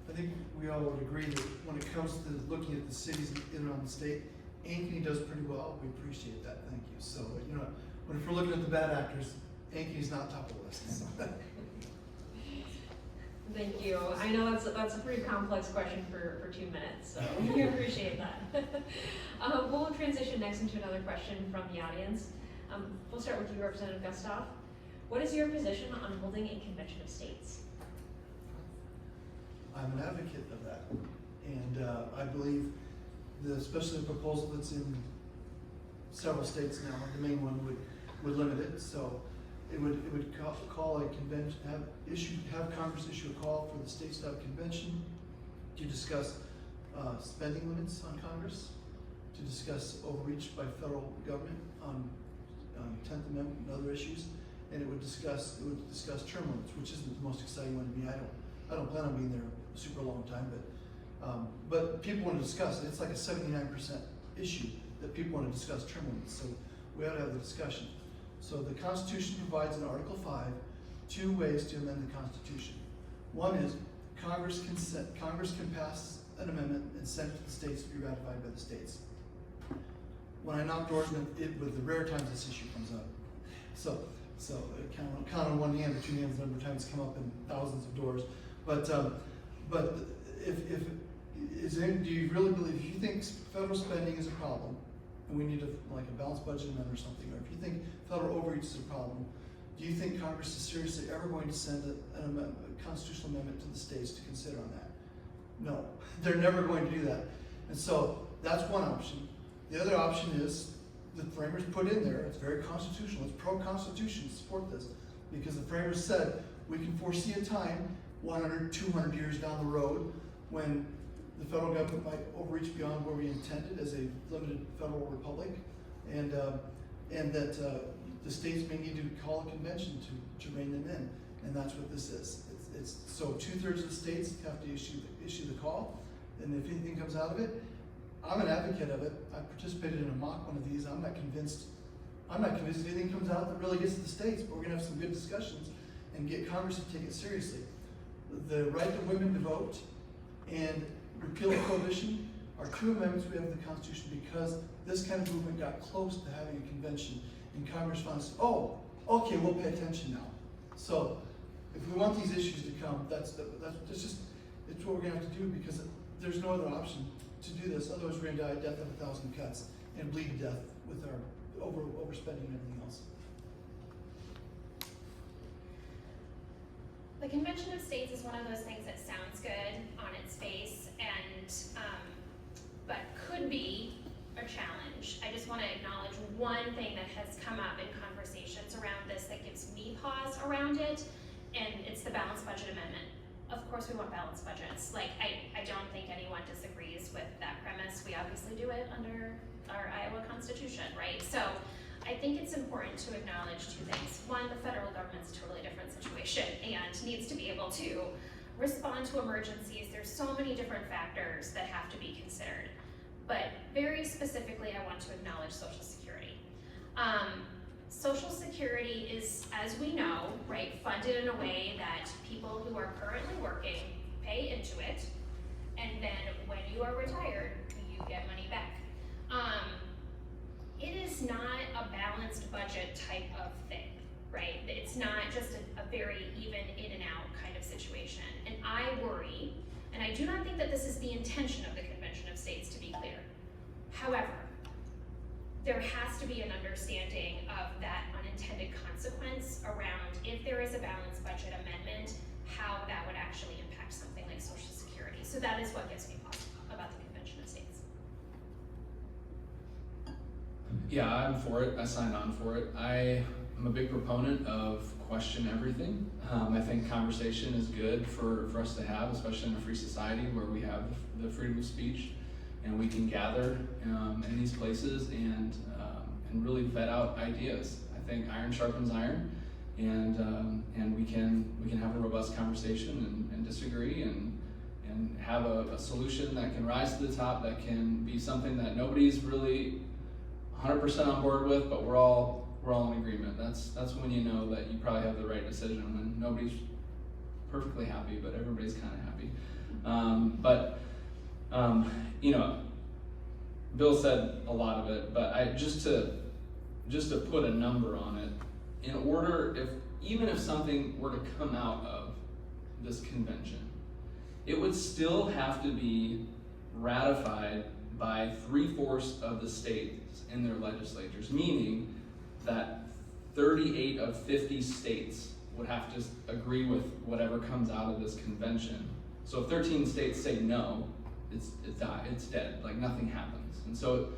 I think we all would agree that when it comes to looking at the cities in and around the state, Ankeny does pretty well. We appreciate that. Thank you. So, you know, if we're looking at the bad actors, Ankeny's not top of the list. So. Thank you. I know that's a pretty complex question for 2 minutes, so we appreciate that. We'll transition next into another question from the audience. We'll start with you, Representative Gustav. What is your position on holding a convention of states? I'm an advocate of that, and I believe especially the proposal that's in several states now, the main one would limit it. So it would call a convention, have Congress issue a call for the states to have a convention to discuss spending limits on Congress, to discuss overreach by federal government on 10th Amendment and other issues, and it would discuss term limits, which isn't the most exciting one to me. I don't plan on being there a super long time, but people want to discuss it. It's like a 79% issue that people want to discuss term limits, so we ought to have the discussion. So the Constitution provides in Article 5 2 ways to amend the Constitution. One is Congress can pass an amendment and send it to the states to be ratified by the states. When I knock doors, with the rare times this issue comes up. So count on one hand or two hands the number of times it's come up in thousands of doors. But do you really believe, if you think federal spending is a problem, and we need like a balanced budget amendment or something, or if you think federal overreach is a problem, do you think Congress is seriously ever going to send a constitutional amendment to the states to consider on that? No, they're never going to do that. And so that's one option. The other option is the framers put in there, it's very constitutional, it's pro-constitution to support this, because the framers said we can foresee a time 100, 200 years down the road when the federal government might overreach beyond where we intended as a limited federal republic, and that the states may need to call a convention to rein them in, and that's what this is. It's so 2/3 of the states have to issue the call, and if anything comes out of it, I'm an advocate of it. I participated in a mock one of these. I'm not convinced anything comes out that really gets to the states, but we're gonna have some good discussions and get Congress to take it seriously. The right of women to vote and repeal of prohibition are 2 amendments we have in the Constitution because this kind of movement got close to having a convention, and Congress finds, oh, okay, we'll pay attention now. So if we want these issues to come, it's what we're gonna have to do, because there's no other option to do this. Otherwise, we're gonna die a death of 1,000 cuts and bleed to death with our overspending and everything else. The Convention of States is one of those things that sounds good on its face but could be a challenge. I just want to acknowledge one thing that has come up in conversations around this that gives me pause around it, and it's the balanced budget amendment. Of course we want balanced budgets. Like, I don't think anyone disagrees with that premise. We obviously do it under our Iowa Constitution, right? So I think it's important to acknowledge 2 things. One, the federal government's a totally different situation and needs to be able to respond to emergencies. There's so many different factors that have to be considered. But very specifically, I want to acknowledge Social Security. Social Security is, as we know, right, funded in a way that people who are currently working pay into it, and then when you are retired, you get money back. It is not a balanced budget type of thing, right? It's not just a very even in and out kind of situation. And I worry, and I do not think that this is the intention of the Convention of States, to be clear. However, there has to be an understanding of that unintended consequence around, if there is a balanced budget amendment, how that would actually impact something like Social Security. So that is what gives me pause about the Convention of States. Yeah, I'm for it. I signed on for it. I am a big proponent of question everything. I think conversation is good for us to have, especially in a free society where we have the freedom of speech, and we can gather in these places and really vet out ideas. I think iron sharpens iron, and we can have a robust conversation and disagree and have a solution that can rise to the top, that can be something that nobody's really 100% on board with, but we're all in agreement. That's when you know that you probably have the right decision, when nobody's perfectly happy, but everybody's kind of happy. You know, Bill said a lot of it, but just to put a number on it, in order, even if something were to come out of this convention, it would still have to be ratified by 3/4 of the states in their legislatures, meaning that 38 of 50 states would have to agree with whatever comes out of this convention. So if 13 states say no, it's dead, like nothing happens. And so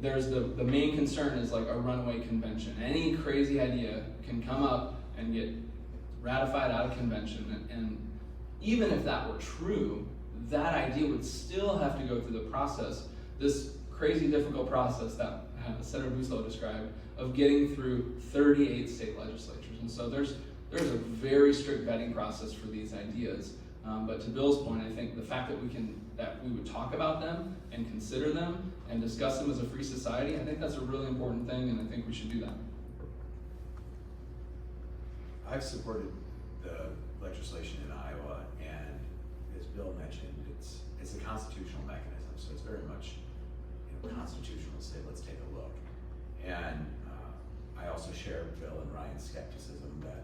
there's the main concern is like a runaway convention. Any crazy idea can come up and get ratified out of convention, and even if that were true, that idea would still have to go through the process, this crazy difficult process that Senator Bouslow described, of getting through 38 state legislatures. And so there's a very strict vetting process for these ideas. But to Bill's point, I think the fact that we would talk about them and consider them and discuss them as a free society, I think that's a really important thing, and I think we should do that. I've supported the legislation in Iowa, and as Bill mentioned, it's a constitutional mechanism, so it's very much constitutional to say, let's take a look. And I also share Bill and Ryan's skepticism that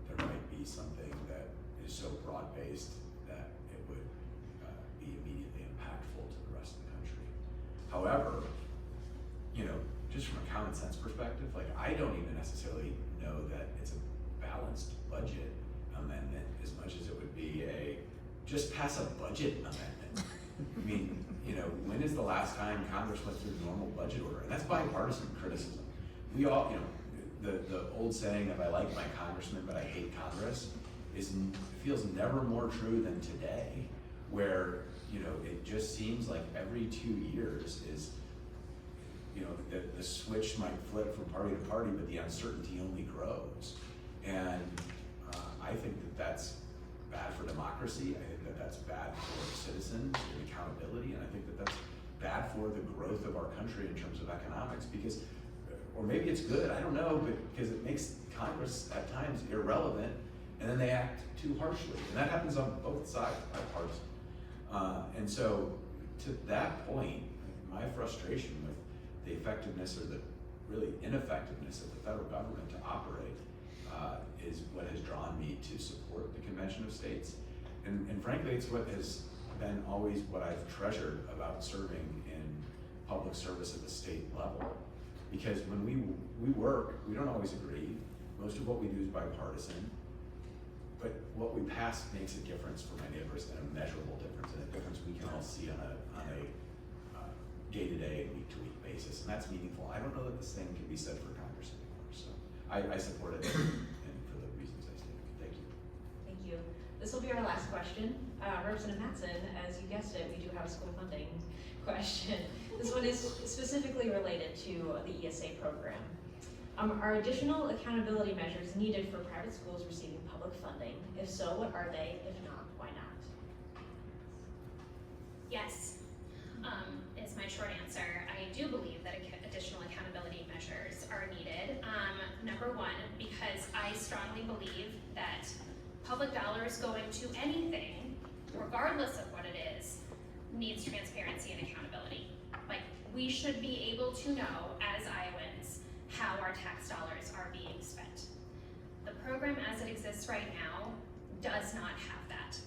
there might be something that is so broad-based that it would be immediately impactful to the rest of the country. However, just from a common sense perspective, like, I don't even necessarily know that it's a balanced budget amendment as much as it would be just pass a budget amendment. I mean, when is the last time Congress went through the normal budget order? And that's bipartisan criticism. We all, the old saying of I like my congressman, but I hate Congress feels never more true than today, where, it just seems like every 2 years is, the switch might flip from party to party, but the uncertainty only grows. And I think that that's bad for democracy. I think that that's bad for citizens and accountability, and I think that that's bad for the growth of our country in terms of economics, because, or maybe it's good, I don't know, but because it makes Congress at times irrelevant, and then they act too harshly, and that happens on both sides, bipartisan. And so, to that point, my frustration with the effectiveness or the really ineffectiveness of the federal government to operate is what has drawn me to support the Convention of States. And frankly, it's what has been always what I've treasured about serving in public service at the state level. Because when we work, we don't always agree. Most of what we do is bipartisan. But what we pass makes a difference for many of us, and a measurable difference, and a difference we can all see on a day-to-day and week-to-week basis, and that's meaningful. I don't know that this thing can be said for Congress anymore, so I support it, and for the reasons I stated. Thank you. Thank you. This will be our last question. Representative Mattson, as you guessed it, we do have a school funding question. This one is specifically related to the ESA program. Are additional accountability measures needed for private schools receiving public funding? If so, what are they? If not, why not? Yes, is my short answer. I do believe that additional accountability measures are needed. Number one, because I strongly believe that public dollars going to anything, regardless of what it is, needs transparency and accountability. Like, we should be able to know as Iowans how our tax dollars are being spent. The program as it exists right now does not have that.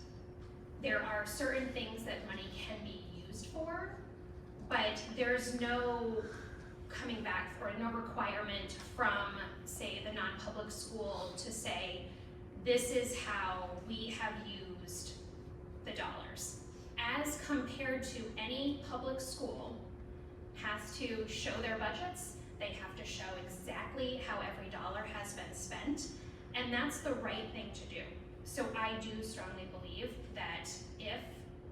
There are certain things that money can be used for, but there's no coming back or no requirement from, say, the non-public school to say, this is how we have used the dollars. As compared to any public school has to show their budgets, they have to show exactly how every dollar has been spent, and that's the right thing to do. So I do strongly believe that if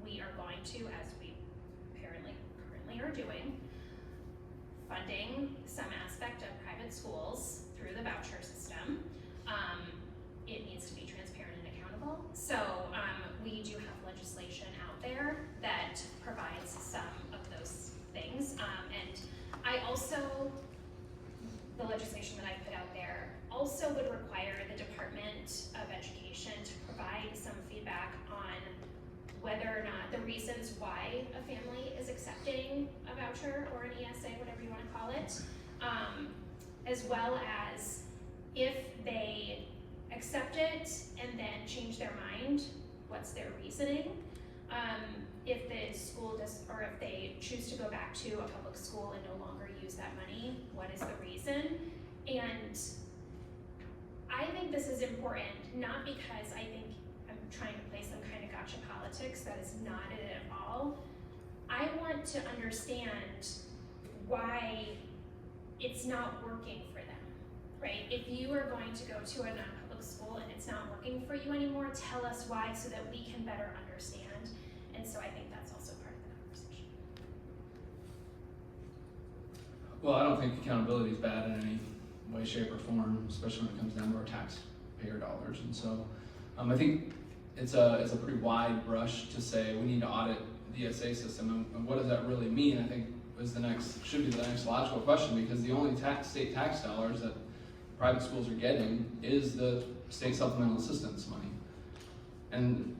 we are going to, as we apparently currently are doing, funding some aspect of private schools through the voucher system, it needs to be transparent and accountable. So we do have legislation out there that provides some of those things. And I also, the legislation that I put out there also would require the Department of Education to provide some feedback on whether or not the reasons why a family is accepting a voucher or an ESA, whatever you want to call it, as well as if they accept it and then change their mind, what's their reasoning? If the school does, or if they choose to go back to a public school and no longer use that money, what is the reason? And I think this is important, not because I think I'm trying to play some kind of gotcha politics, that is not it at all. I want to understand why it's not working for them, right? If you are going to go to a non-public school and it's not working for you anymore, tell us why so that we can better understand. And so I think that's also part of the conversation. Well, I don't think accountability is bad in any way, shape, or form, especially when it comes down to our taxpayer dollars. And so I think it's a pretty wide brush to say we need to audit the ESA system. And what does that really mean? I think should be the next logical question, because the only state tax dollars that private schools are getting is the state supplemental assistance money. And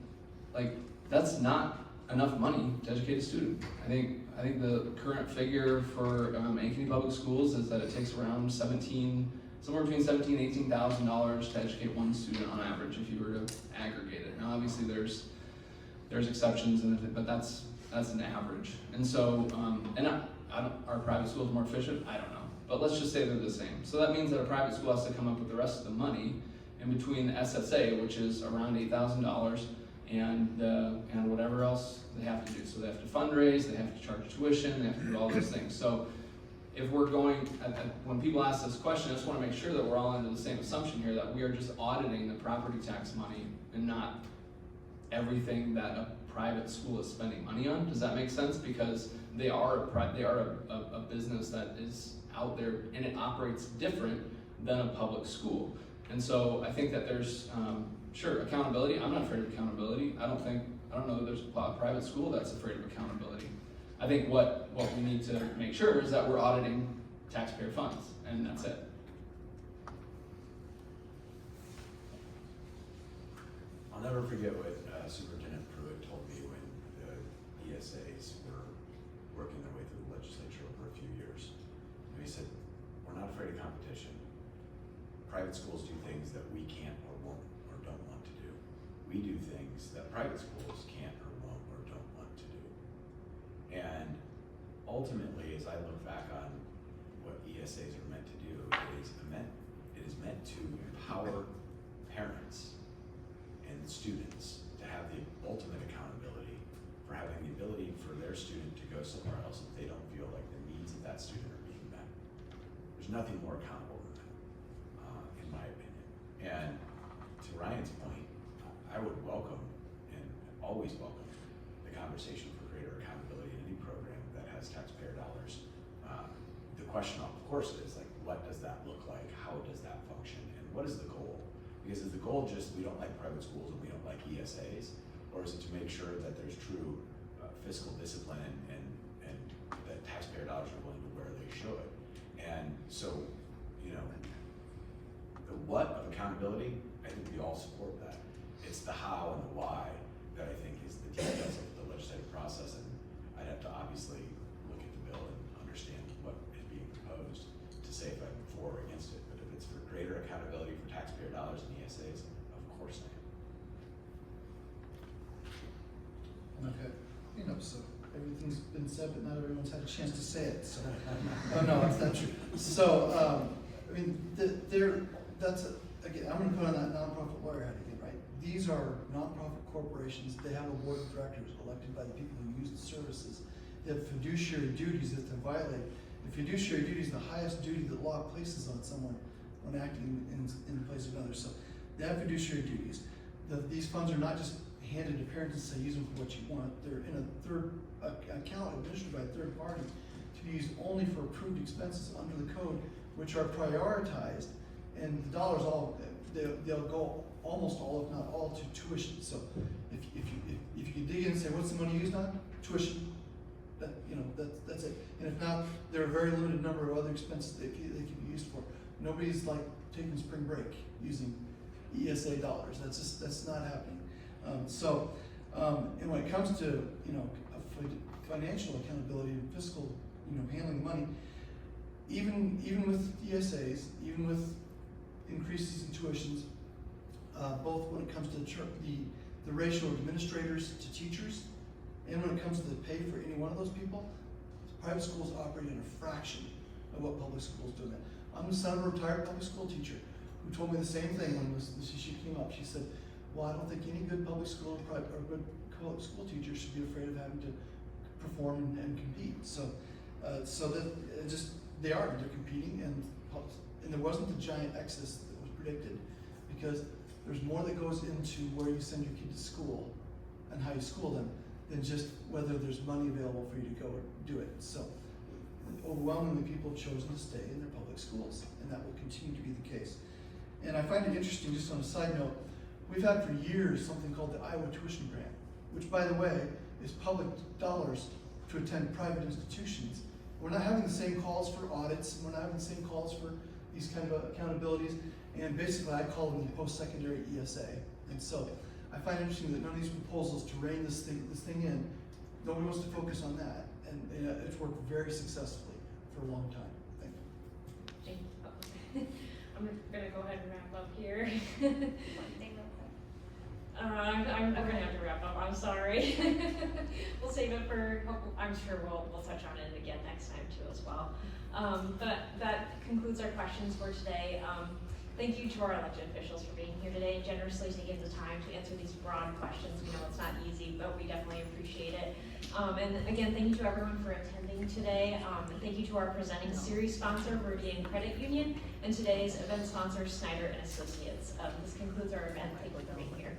like, that's not enough money to educate a student. I think the current figure for Ankeny Public Schools is that it takes around somewhere between $17,000 and $18,000 to educate one student on average if you were to aggregate it. Now obviously there's exceptions, but that's an average. And so, are private schools more efficient? I don't know. But let's just say they're the same. So that means that a private school has to come up with the rest of the money in between the SSA, which is around $8,000, and whatever else they have to do. So they have to fundraise, they have to charge tuition, they have to do all those things. So if we're going, when people ask this question, I just want to make sure that we're all under the same assumption here, that we are just auditing the property tax money and not everything that a private school is spending money on. Does that make sense? Because they are a business that is out there and it operates different than a public school. And so I think that there's sure accountability. I'm not afraid of accountability. I don't know that there's a private school that's afraid of accountability. I think what we need to make sure is that we're auditing taxpayer funds, and that's it. I'll never forget what Superintendent Pruitt told me when the ESAs were working their way through the legislature over a few years. And he said, we're not afraid of competition. Private schools do things that we can't or won't or don't want to do. We do things that private schools can't or won't or don't want to do. And ultimately, as I look back on what ESAs are meant to do, it is meant to empower parents and students to have the ultimate accountability for having the ability for their student to go somewhere else if they don't feel like the needs of that student are being met. There's nothing more accountable than that, in my opinion. And to Ryan's point, I would welcome and always welcome the conversation for greater accountability in any program that has taxpayer dollars. The question, of course, is like, what does that look like? How does that function? And what is the goal? Because is the goal just we don't like private schools and we don't like ESAs? Or is it to make sure that there's true fiscal discipline and that taxpayer dollars are going to where they should? And so, the what of accountability, I think we all support that. It's the how and the why that I think is the details of the legislative process. And I'd have to obviously look at the bill and understand what is being proposed to say if I'm for or against it. But if it's for greater accountability for taxpayer dollars and ESAs, of course I am. Okay, so everything's been said, but not everyone's had a chance to say it, so. Oh, no, that's not true. So, again, I'm gonna put on that nonprofit lawyer hat again, right? These are nonprofit corporations, they have a board of directors elected by the people who use the services. They have fiduciary duties that they violate. The fiduciary duty is the highest duty that law places on someone when acting in the place of another. So they have fiduciary duties. These funds are not just handed to parents and say use them for what you want. They're in a third account administered by a third party to be used only for approved expenses under the code, which are prioritized, and the dollars they'll go almost all, if not all, to tuition. So if you can dig in and say what's the money used on? Tuition. That's it. And if not, there are a very limited number of other expenses they can be used for. Nobody's like taking spring break using ESA dollars. That's not happening. And when it comes to financial accountability and fiscal handling money, even with ESAs, even with increases in tuitions, both when it comes to the ratio of administrators to teachers, and when it comes to the pay for any one of those people, private schools operate in a fraction of what public schools do. I'm the son of a retired public school teacher who told me the same thing when she came up. She said, well, I don't think any good public school or good public school teacher should be afraid of having to perform and compete. So So that, they're competing, and there wasn't the giant excess that was predicted, because there's more that goes into where you send your kid to school and how you school them than just whether there's money available for you to go do it. So overwhelmingly, people have chosen to stay in their public schools, and that will continue to be the case. And I find it interesting, just on a side note, we've had for years something called the Iowa Tuition Grant, which, by the way, is public dollars to attend private institutions. We're not having the same calls for audits, and we're not having the same calls for these kind of accountabilities, and basically I call them the post-secondary ESA. And so I find it interesting that none of these proposals to rein this thing in, nobody wants to focus on that, and it's worked very successfully for a long time. Thank you. I'm gonna go ahead and wrap up here. One thing real quick. We're gonna have to wrap up, I'm sorry. We'll save it for, I'm sure we'll touch on it again next time too as well. But that concludes our questions for today. Thank you to our elected officials for being here today and generously taking the time to answer these broad questions. We know it's not easy, but we definitely appreciate it. And again, thank you to everyone for attending today. And thank you to our presenting series sponsor, Meridian Credit Union, and today's event sponsor, Snyder and Associates. This concludes our event. Thank you for being here.